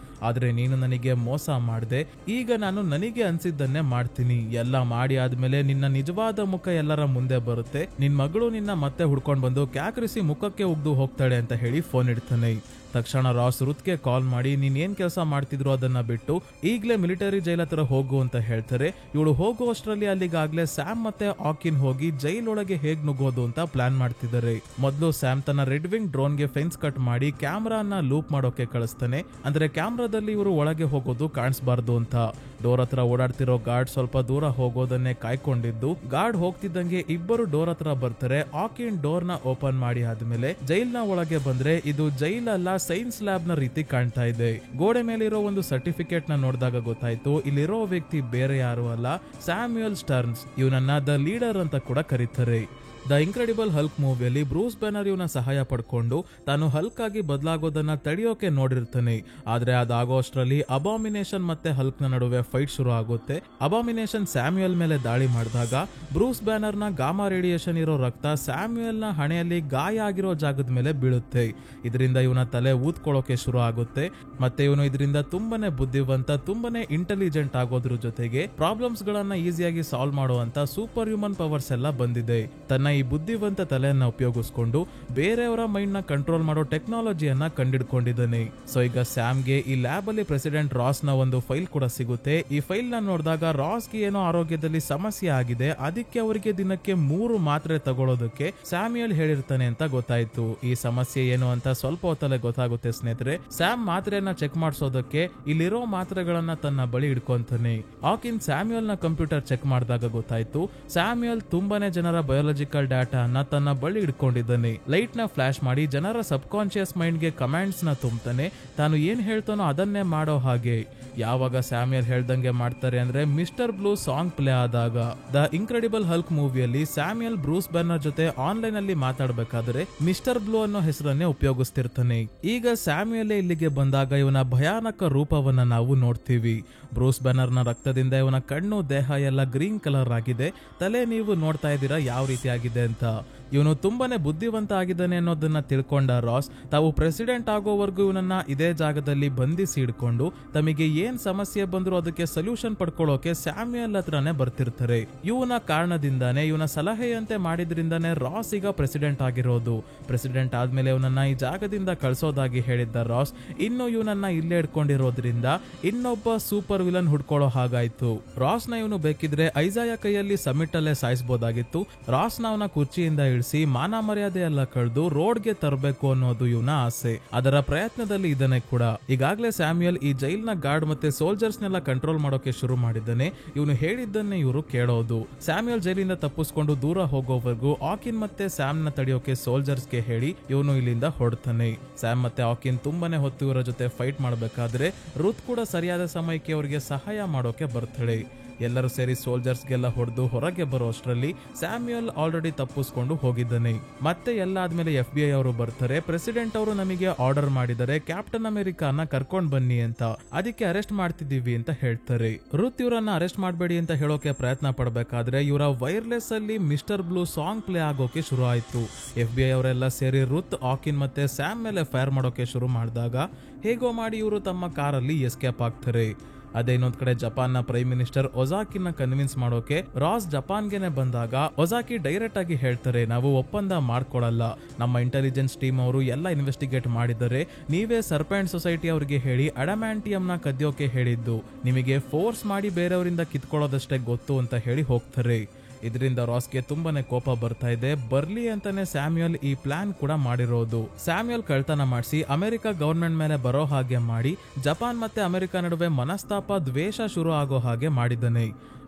ಆದ್ರೆ ನೀನು ನನಗೆ ಮೋಸ ಮಾಡಿದೆ, ಈಗ ನಾನು ನನಗೆ ಅನ್ಸಿದ್ದನ್ನೇ ಮಾಡ್ತೀನಿ. ಎಲ್ಲ ಮಾಡಿ ಆದ್ಮೇಲೆ ನಿನ್ನ ನಿಜವಾದ ಮುಖ ಎಲ್ಲರ ಮುಂದೆ ಬರುತ್ತೆ, ನಿನ್ ಮಗಳು ನಿನ್ನ ಮತ್ತೆ ಹುಡ್ಕೊಂಡ್ ಬಂದು ಕ್ಯಾಕ್ರಿಸಿ ಮುಖಕ್ಕೆ ಉಗ್ದು ಹೋಗ್ತಾಳೆ ಅಂತ ಹೇಳಿ ಫೋನ್ ಇಡ್ತಾನೆ. ತಕ್ಷಣ ರಾಸ್ ರುತ್ಗೆ ಕಾಲ್ ಮಾಡಿ ನೀನ್ ಏನ್ ಕೆಲಸ ಮಾಡ್ತಿದ್ರು ಅದನ್ನ ಬಿಟ್ಟು ಈಗ್ಲೇ ಮಿಲಿಟರಿ ಜೈಲ್ ಹತ್ರ ಹೋಗು ಅಂತ ಹೇಳ್ತಾರೆ. ಇವಳು ಹೋಗುವಷ್ಟರಲ್ಲಿ ಅಲ್ಲಿಗಾಗ್ಲೇ ಸ್ಯಾಮ್ ಮತ್ತೆ ಆಕಿನ್ ಹೋಗಿ ಜೈಲ್ ಒಳಗೆ ಹೇಗ್ ನುಗ್ಗೋದು ಅಂತ ಪ್ಲಾನ್ ಮಾಡ್ತಿದ್ದಾರೆ. ಮೊದಲು ಸ್ಯಾಮ್ ತನ್ನ ರೆಡ್ ವಿಂಗ್ ಡ್ರೋನ್ ಗೆ ಫೆನ್ಸ್ ಕಟ್ ಮಾಡಿ ಕ್ಯಾಮ್ರಾನ ಲೂಪ್ ಮಾಡೋಕೆ ಕಳಿಸ್ತಾನೆ. ಅಂದ್ರೆ ಕ್ಯಾಮ್ರಾದಲ್ಲಿ ಇವರು ಒಳಗೆ ಹೋಗೋದು ಕಾಣಿಸಬಾರ್ದು ಅಂತ. ಡೋರ್ ಹತ್ರ ಓಡಾಡ್ತಿರೋ ಗಾರ್ಡ್ ಸ್ವಲ್ಪ ದೂರ ಹೋಗೋದನ್ನೇ ಕಾಯ್ಕೊಂಡಿದ್ದು ಗಾರ್ಡ್ ಹೋಗ್ತಿದ್ದಂಗೆ ಇಬ್ಬರು ಡೋರ್ ಹತ್ರ ಬರ್ತಾರೆ. ಆಕಿನ್ ಡೋರ್ ನ ಓಪನ್ ಮಾಡಿ ಆದ್ಮೇಲೆ ಜೈಲ್ ನ ಒಳಗೆ ಬಂದ್ರೆ ಇದು ಜೈಲ್ ಅಲ್ಲ, ಸೈನ್ಸ್ ಲ್ಯಾಬ್ ನ ರೀತಿ ಕಾಣ್ತಾ ಇದೆ. ಗೋಡೆ ಮೇಲಿರೋ ಒಂದು ಸರ್ಟಿಫಿಕೇಟ್ ನ ನೋಡಿದಾಗ ಗೊತ್ತಾಯ್ತು ಇಲ್ಲಿರೋ ವ್ಯಕ್ತಿ ಬೇರೆ ಯಾರು ಅಲ್ಲ, ಸ್ಯಾಮ್ಯುಯಲ್ ಸ್ಟರ್ನ್ಸ್. ಇವನನ್ನ ದ ಲೀಡರ್ ಅಂತ ಕೂಡ ಕರೀತಾರೆ. ದ ಇನ್ಕ್ರೆಡಿಬಲ್ ಹಲ್ಕ್ ಮೂವಿಯಲ್ಲಿ ಬ್ರೂಸ್ ಬ್ಯಾನರ್ ಇವನ ಸಹಾಯ ಪಡ್ಕೊಂಡು ತಾನು ಹಲ್ಕ್ ಆಗಿ ಬದಲಾಗೋದನ್ನ ತಡೆಯೋಕೆ ನೋಡಿರ್ತಾನೆ. ಆದ್ರೆ ಅದಾಗೋ ಅಷ್ಟರಲ್ಲಿ ಅಬಾಮಿನೇಷನ್ ಮತ್ತೆ ಹಲ್ಕ್ ನ ನಡುವೆ ಫೈಟ್ ಶುರು ಆಗುತ್ತೆ. ಅಬಾಮಿನೇಷನ್ ಸ್ಯಾಮ್ಯುಯಲ್ ಮೇಲೆ ದಾಳಿ ಮಾಡಿದಾಗ ಬ್ರೂಸ್ ಬ್ಯಾನರ್ ನ ಗಾಮಾ ರೇಡಿಯೇಷನ್ ಇರೋ ರಕ್ತ ಸ್ಯಾಮ್ಯುಯಲ್ ನ ಹಣೆಯಲ್ಲಿ ಗಾಯ ಆಗಿರೋ ಜಾಗದ ಮೇಲೆ ಬೀಳುತ್ತೆ. ಇದರಿಂದ ಇವನ ತಲೆ ಊದ್ಕೊಳ್ಳೋಕೆ ಶುರು ಆಗುತ್ತೆ. ಮತ್ತೆ ಇವನು ಇದರಿಂದ ತುಂಬಾನೇ ಬುದ್ಧಿವಂತ, ತುಂಬಾನೇ ಇಂಟೆಲಿಜೆಂಟ್ ಆಗೋದ್ರ ಜೊತೆಗೆ ಪ್ರಾಬ್ಲಮ್ಸ್ ಗಳನ್ನ ಈಸಿಯಾಗಿ ಸಾಲ್ವ್ ಮಾಡುವಂತ ಸೂಪರ್ ಹ್ಯೂಮನ್ ಪವರ್ಸ್ ಎಲ್ಲ ಬಂದಿದೆ. ತನ್ನ ಈ ಬುದ್ಧಿವಂತ ತಲೆಯನ್ನ ಉಪಯೋಗಿಸ್ಕೊಂಡು ಬೇರೆಯವರ ಮೈಂಡ್ ನ ಕಂಟ್ರೋಲ್ ಮಾಡೋ ಟೆಕ್ನಾಲಜಿಯನ್ನ ಕಂಡಿಡ್ಕೊಂಡಿದ್ದಾನೆ. ಸೊ ಈಗ ಸ್ಯಾಮ್ಗೆ ಈ ಲ್ಯಾಬ್ ಅಲ್ಲಿ ಪ್ರೆಸಿಡೆಂಟ್ ರಾಸ್ ನ ಒಂದು ಫೈಲ್ ಕೂಡ ಸಿಗುತ್ತೆ. ಈ ಫೈಲ್ ನ ನೋಡಿದಾಗ ರಾಸ್ಗೆ ಏನೋ ಆರೋಗ್ಯದಲ್ಲಿ ಸಮಸ್ಯೆ ಆಗಿದೆ, ಅದಕ್ಕೆ ಅವರಿಗೆ ದಿನಕ್ಕೆ 3 ಮಾತ್ರೆ ತಗೊಳ್ಳೋದಕ್ಕೆ ಸ್ಯಾಮ್ಯುಯಲ್ ಹೇಳಿರ್ತಾನೆ ಅಂತ ಗೊತ್ತಾಯ್ತು. ಈ ಸಮಸ್ಯೆ ಏನು ಅಂತ ಸ್ವಲ್ಪ ಹೊತ್ತಲ್ಲೇ ಗೊತ್ತಾಗುತ್ತೆ ಸ್ನೇಹಿತರೆ. ಸ್ಯಾಮ್ ಮಾತ್ರೆಯನ್ನ ಚೆಕ್ ಮಾಡಿಸೋದಕ್ಕೆ ಇಲ್ಲಿರೋ ಮಾತ್ರೆಗಳನ್ನ ತನ್ನ ಬಳಿ ಇಟ್ಕೊಂತಾನೆ. ಆಕಿನ್ ಸ್ಯಾಮ್ಯುಯಲ್ ನ ಕಂಪ್ಯೂಟರ್ ಚೆಕ್ ಮಾಡಿದಾಗ ಗೊತ್ತಾಯ್ತು ಸ್ಯಾಮ್ಯುಯಲ್ ತುಂಬಾನೇ ಜನರ ಬಯೋಲಾಜಿಕಲ್ ಡಾಟಾ ಅನ್ನ ತನ್ನ ಬಳಿ ಇಟ್ಕೊಂಡಿದ್ದಾನೆ. ಲೈಟ್ ನ ಫ್ಲಾಶ್ ಮಾಡಿ ಜನರ ಸಬ್ ಕಾನ್ಶಿಯಸ್ ಮೈಂಡ್ ಗೆ ಕಮಾಂಡ್ಸ್ ನ ತುಂಬತಾನೆ. ತಾನು ಏನ್ ಹೇಳ್ತಾನೋ ಅದನ್ನೇ ಮಾಡೋ ಹಾಗೆ. ಯಾವಾಗ ಸ್ಯಾಮ್ಯುಯಲ್ ಹೇಳ್ದಂಗೆ ಮಾಡ್ತಾರೆ ಅಂದ್ರೆ ಮಿಸ್ಟರ್ ಬ್ಲೂ ಸಾಂಗ್ ಪ್ಲೇ ಆದಾಗ. ದ ಇನ್ಕ್ರೆಡಿಬಲ್ ಹಲ್ಕ್ ಮೂವಿಯಲ್ಲಿ ಸ್ಯಾಮ್ಯುಯಲ್ ಬ್ರೂಸ್ ಬ್ಯಾನರ್ ಜೊತೆ ಆನ್ಲೈನ್ ಅಲ್ಲಿ ಮಾತಾಡಬೇಕಾದ್ರೆ ಮಿಸ್ಟರ್ ಬ್ಲೂ ಅನ್ನೋ ಹೆಸರನ್ನೇ ಉಪಯೋಗಿಸ್ತಿರ್ತಾನೆ. ಈಗ ಸ್ಯಾಮ್ಯುಯಲ್ ಇಲ್ಲಿಗೆ ಬಂದಾಗ ಇವನ ಭಯಾನಕ ರೂಪವನ್ನ ನಾವು ನೋಡ್ತೀವಿ. ಬ್ರೂಸ್ ಬ್ಯಾನರ್ ನ ರಕ್ತದಿಂದ ಇವನ ಕಣ್ಣು, ದೇಹ ಎಲ್ಲ ಗ್ರೀನ್ ಕಲರ್ ಆಗಿದೆ. ತಲೆ ನೀವು ನೋಡ್ತಾ ಇದ್ದೀರಾ ಯಾವ ರೀತಿ ಆಗಿದೆ ಅಂತ. ಇವನು ತುಂಬಾನೇ ಬುದ್ಧಿವಂತ ಆಗಿದ್ದಾನೆ ಅನ್ನೋದನ್ನ ತಿಳ್ಕೊಂಡ ರಾಸ್ ತಾವು ಪ್ರೆಸಿಡೆಂಟ್ ಆಗೋವರೆಗೂ ಇವನನ್ನ ಇದೇ ಜಾಗದಲ್ಲಿ ಬಂಧಿಸಿ ಇಡ್ಕೊಂಡು ತಮಗೆ ಏನ್ ಸಮಸ್ಯೆ ಬಂದ್ರು ಅದಕ್ಕೆ ಸೊಲ್ಯೂಷನ್ ಪಡ್ಕೊಳ್ಳೋಕೆ ಸ್ಯಾಮ್ಯುಯಲ್ ಹತ್ರನೇ ಬರ್ತಿರ್ತಾರೆ. ಇವನ ಕಾರಣದಿಂದಾನೇ, ಇವನ ಸಲಹೆಯಂತೆ ಮಾಡಿದ್ರಿಂದಾನೇ ರಾಸ್ ಈಗ ಪ್ರೆಸಿಡೆಂಟ್ ಆಗಿರೋದು. ಪ್ರೆಸಿಡೆಂಟ್ ಆದ್ಮೇಲೆ ಇವನನ್ನ ಈ ಜಾಗದಿಂದ ಕಳ್ಸೋದಾಗಿ ಹೇಳಿದ್ದ ರಾಸ್ ಇನ್ನು ಇವನನ್ನ ಇಲ್ಲೇ ಇಟ್ಕೊಂಡಿರೋದ್ರಿಂದ ಇನ್ನೊಬ್ಬ ಸೂಪರ್ ವಿಲನ್ ಹುಡ್ಕೊಳ್ಳೋ ಹಾಗಾಯ್ತು. ರಾಸ್ ನ ಇವನು ಬೇಕಿದ್ರೆ ಐಸಾಯ ಕೈಯಲ್ಲಿ ಸಮಿಟ್ ಅಲ್ಲೇ ಸಾಯಿಸಬಹುದಾಗಿತ್ತು. ರಾಸ್ ನ ಅವನ ಕುರ್ಚಿಯಿಂದ ಇಳಿಸಿ ಮಾನ ಮರ್ಯಾದೆ ಎಲ್ಲ ಕಳೆದು ರೋಡ್ಗೆ ತರಬೇಕು ಅನ್ನೋದು ಇವನ ಆಸೆ. ಅದರ ಪ್ರಯತ್ನದಲ್ಲಿ ಇದನ್ನೇ ಕೂಡ. ಈಗಾಗಲೇ ಸ್ಯಾಮ್ಯುಯಲ್ ಈ ಜೈಲ್ನ ಗಾರ್ಡ್ ಮತ್ತೆ ಸೋಲ್ಜರ್ಸ್ ನೆಲ್ಲ ಕಂಟ್ರೋಲ್ ಮಾಡೋಕೆ ಶುರು ಮಾಡಿದ್ದಾನೆ. ಇವನು ಹೇಳಿದ್ದನ್ನೇ ಇವರು ಕೇಳೋದು. ಸ್ಯಾಮ್ಯುಯಲ್ ಜೈಲಿಂದ ತಪ್ಪಿಸ್ಕೊಂಡು ದೂರ ಹೋಗೋವರೆಗೂ ಆಕಿನ್ ಮತ್ತೆ ಸ್ಯಾಮ್ ನ ತಡೆಯೋಕೆ ಸೋಲ್ಜರ್ಸ್ ಗೆ ಹೇಳಿ ಇವನು ಇಲ್ಲಿಂದ ಹೊರಡ್ತಾನೆ. ಸ್ಯಾಮ್ ಮತ್ತೆ ಆಕಿನ್ ತುಂಬಾನೇ ಹೊತ್ತು ಇವರ ಜೊತೆ ಫೈಟ್ ಮಾಡಬೇಕಾದ್ರೆ ರುತ್ ಕೂಡ ಸರಿಯಾದ ಸಮಯಕ್ಕೆ ಅವರಿಗೆ ಸಹಾಯ ಮಾಡೋಕೆ ಬರ್ತಾಳೆ. ಎಲ್ಲರೂ ಸೇರಿ ಸೋಲ್ಜರ್ಸ್ಗೆಲ್ಲ ಹೊಡೆದು ಹೊರಗೆ ಬರೋ ಅಷ್ಟರಲ್ಲಿ ಸ್ಯಾಮ್ಯುಯಲ್ ಆಲ್ರೆಡಿ ತಪ್ಪಿಸ್ಕೊಂಡು ಹೋಗಿದ್ದಾನೆ. ಮತ್ತೆ ಎಲ್ಲ ಆದ್ಮೇಲೆ FBI ಅವರು ಬರ್ತಾರೆ. ಪ್ರೆಸಿಡೆಂಟ್ ಅವರು ನಮಗೆ ಆರ್ಡರ್ ಮಾಡಿದರೆ ಕ್ಯಾಪ್ಟನ್ ಅಮೆರಿಕಾನ ಕರ್ಕೊಂಡ್ ಬನ್ನಿ ಅಂತ, ಅದಕ್ಕೆ ಅರೆಸ್ಟ್ ಮಾಡ್ತಿದ್ದೀವಿ ಅಂತ ಹೇಳ್ತಾರೆ. ರುತ್ ಇವರನ್ನ ಅರೆಸ್ಟ್ ಮಾಡಬೇಡಿ ಅಂತ ಹೇಳೋಕೆ ಪ್ರಯತ್ನ ಪಡಬೇಕಾದ್ರೆ ಇವರ ವೈರ್ಲೆಸ್ ಅಲ್ಲಿ ಮಿಸ್ಟರ್ ಬ್ಲೂ ಸಾಂಗ್ ಪ್ಲೇ ಆಗೋಕೆ ಶುರು ಆಯ್ತು. FBI ಅವರೆಲ್ಲ ಸೇರಿ ರುತ್, ಆಕಿನ್ ಮತ್ತೆ ಸ್ಯಾಮ್ ಮೇಲೆ ಫೈರ್ ಮಾಡೋಕೆ ಶುರು ಮಾಡಿದಾಗ ಹೇಗೋ ಮಾಡಿ ಇವರು ತಮ್ಮ ಕಾರಲ್ಲಿ ಎಸ್ಕೇಪ್ ಆಗ್ತಾರೆ. ಅದೇ ಇನ್ನೊಂದ್ ಕಡೆ ಜಪಾನ್ನ ಪ್ರೈಮ್ ಮಿನಿಸ್ಟರ್ ಒಜಾಕಿನ ಕನ್ವಿನ್ಸ್ ಮಾಡೋಕೆ ರಾಸ್ ಜಪಾನ್ಗೆನೆ ಬಂದಾಗ ಒಜಾಕಿ ಡೈರೆಕ್ಟ್ ಆಗಿ ಹೇಳ್ತಾರೆ, ನಾವು ಒಪ್ಪಂದ ಮಾಡ್ಕೊಳಲ್ಲ, ನಮ್ಮ ಇಂಟೆಲಿಜೆನ್ಸ್ ಟೀಮ್ ಅವರು ಎಲ್ಲ ಇನ್ವೆಸ್ಟಿಗೇಟ್ ಮಾಡಿದರೆ ನೀವೇ ಸರ್ಪೆಂಟ್ ಸೊಸೈಟಿ ಅವರಿಗೆ ಹೇಳಿ ಅಡಮ್ಯಾಂಟಿಯಂ ನ ಕದಿಯೋಕೆ ಹೇಳಿದ್ದು, ನಿಮಗೆ ಫೋರ್ಸ್ ಮಾಡಿ ಬೇರೆಯವರಿಂದ ಕಿತ್ಕೊಳ್ಳೋದಷ್ಟೇ ಗೊತ್ತು ಅಂತ ಹೇಳಿ ಹೋಗ್ತಾರೆ. ಇದರಿಂದ ರಾಸ್ಗೆ ತುಂಬಾನೇ ಕೋಪ ಬರ್ತಾ ಇದೆ. ಬರ್ಲಿ ಅಂತಾನೆ ಸ್ಯಾಮ್ಯುಯಲ್ ಈ ಪ್ಲಾನ್ ಕೂಡ ಮಾಡಿರೋದು. ಸ್ಯಾಮ್ಯುಯಲ್ ಕಳ್ತನ ಮಾಡಿಸಿ ಅಮೆರಿಕ ಗವರ್ಮೆಂಟ್ ಮೇಲೆ ಬರೋ ಹಾಗೆ ಮಾಡಿ ಜಪಾನ್ ಮತ್ತೆ ಅಮೆರಿಕ ನಡುವೆ ಮನಸ್ತಾಪ, ದ್ವೇಷ ಶುರು ಆಗೋ ಹಾಗೆ ಮಾಡಿದ್ದಾನೆ.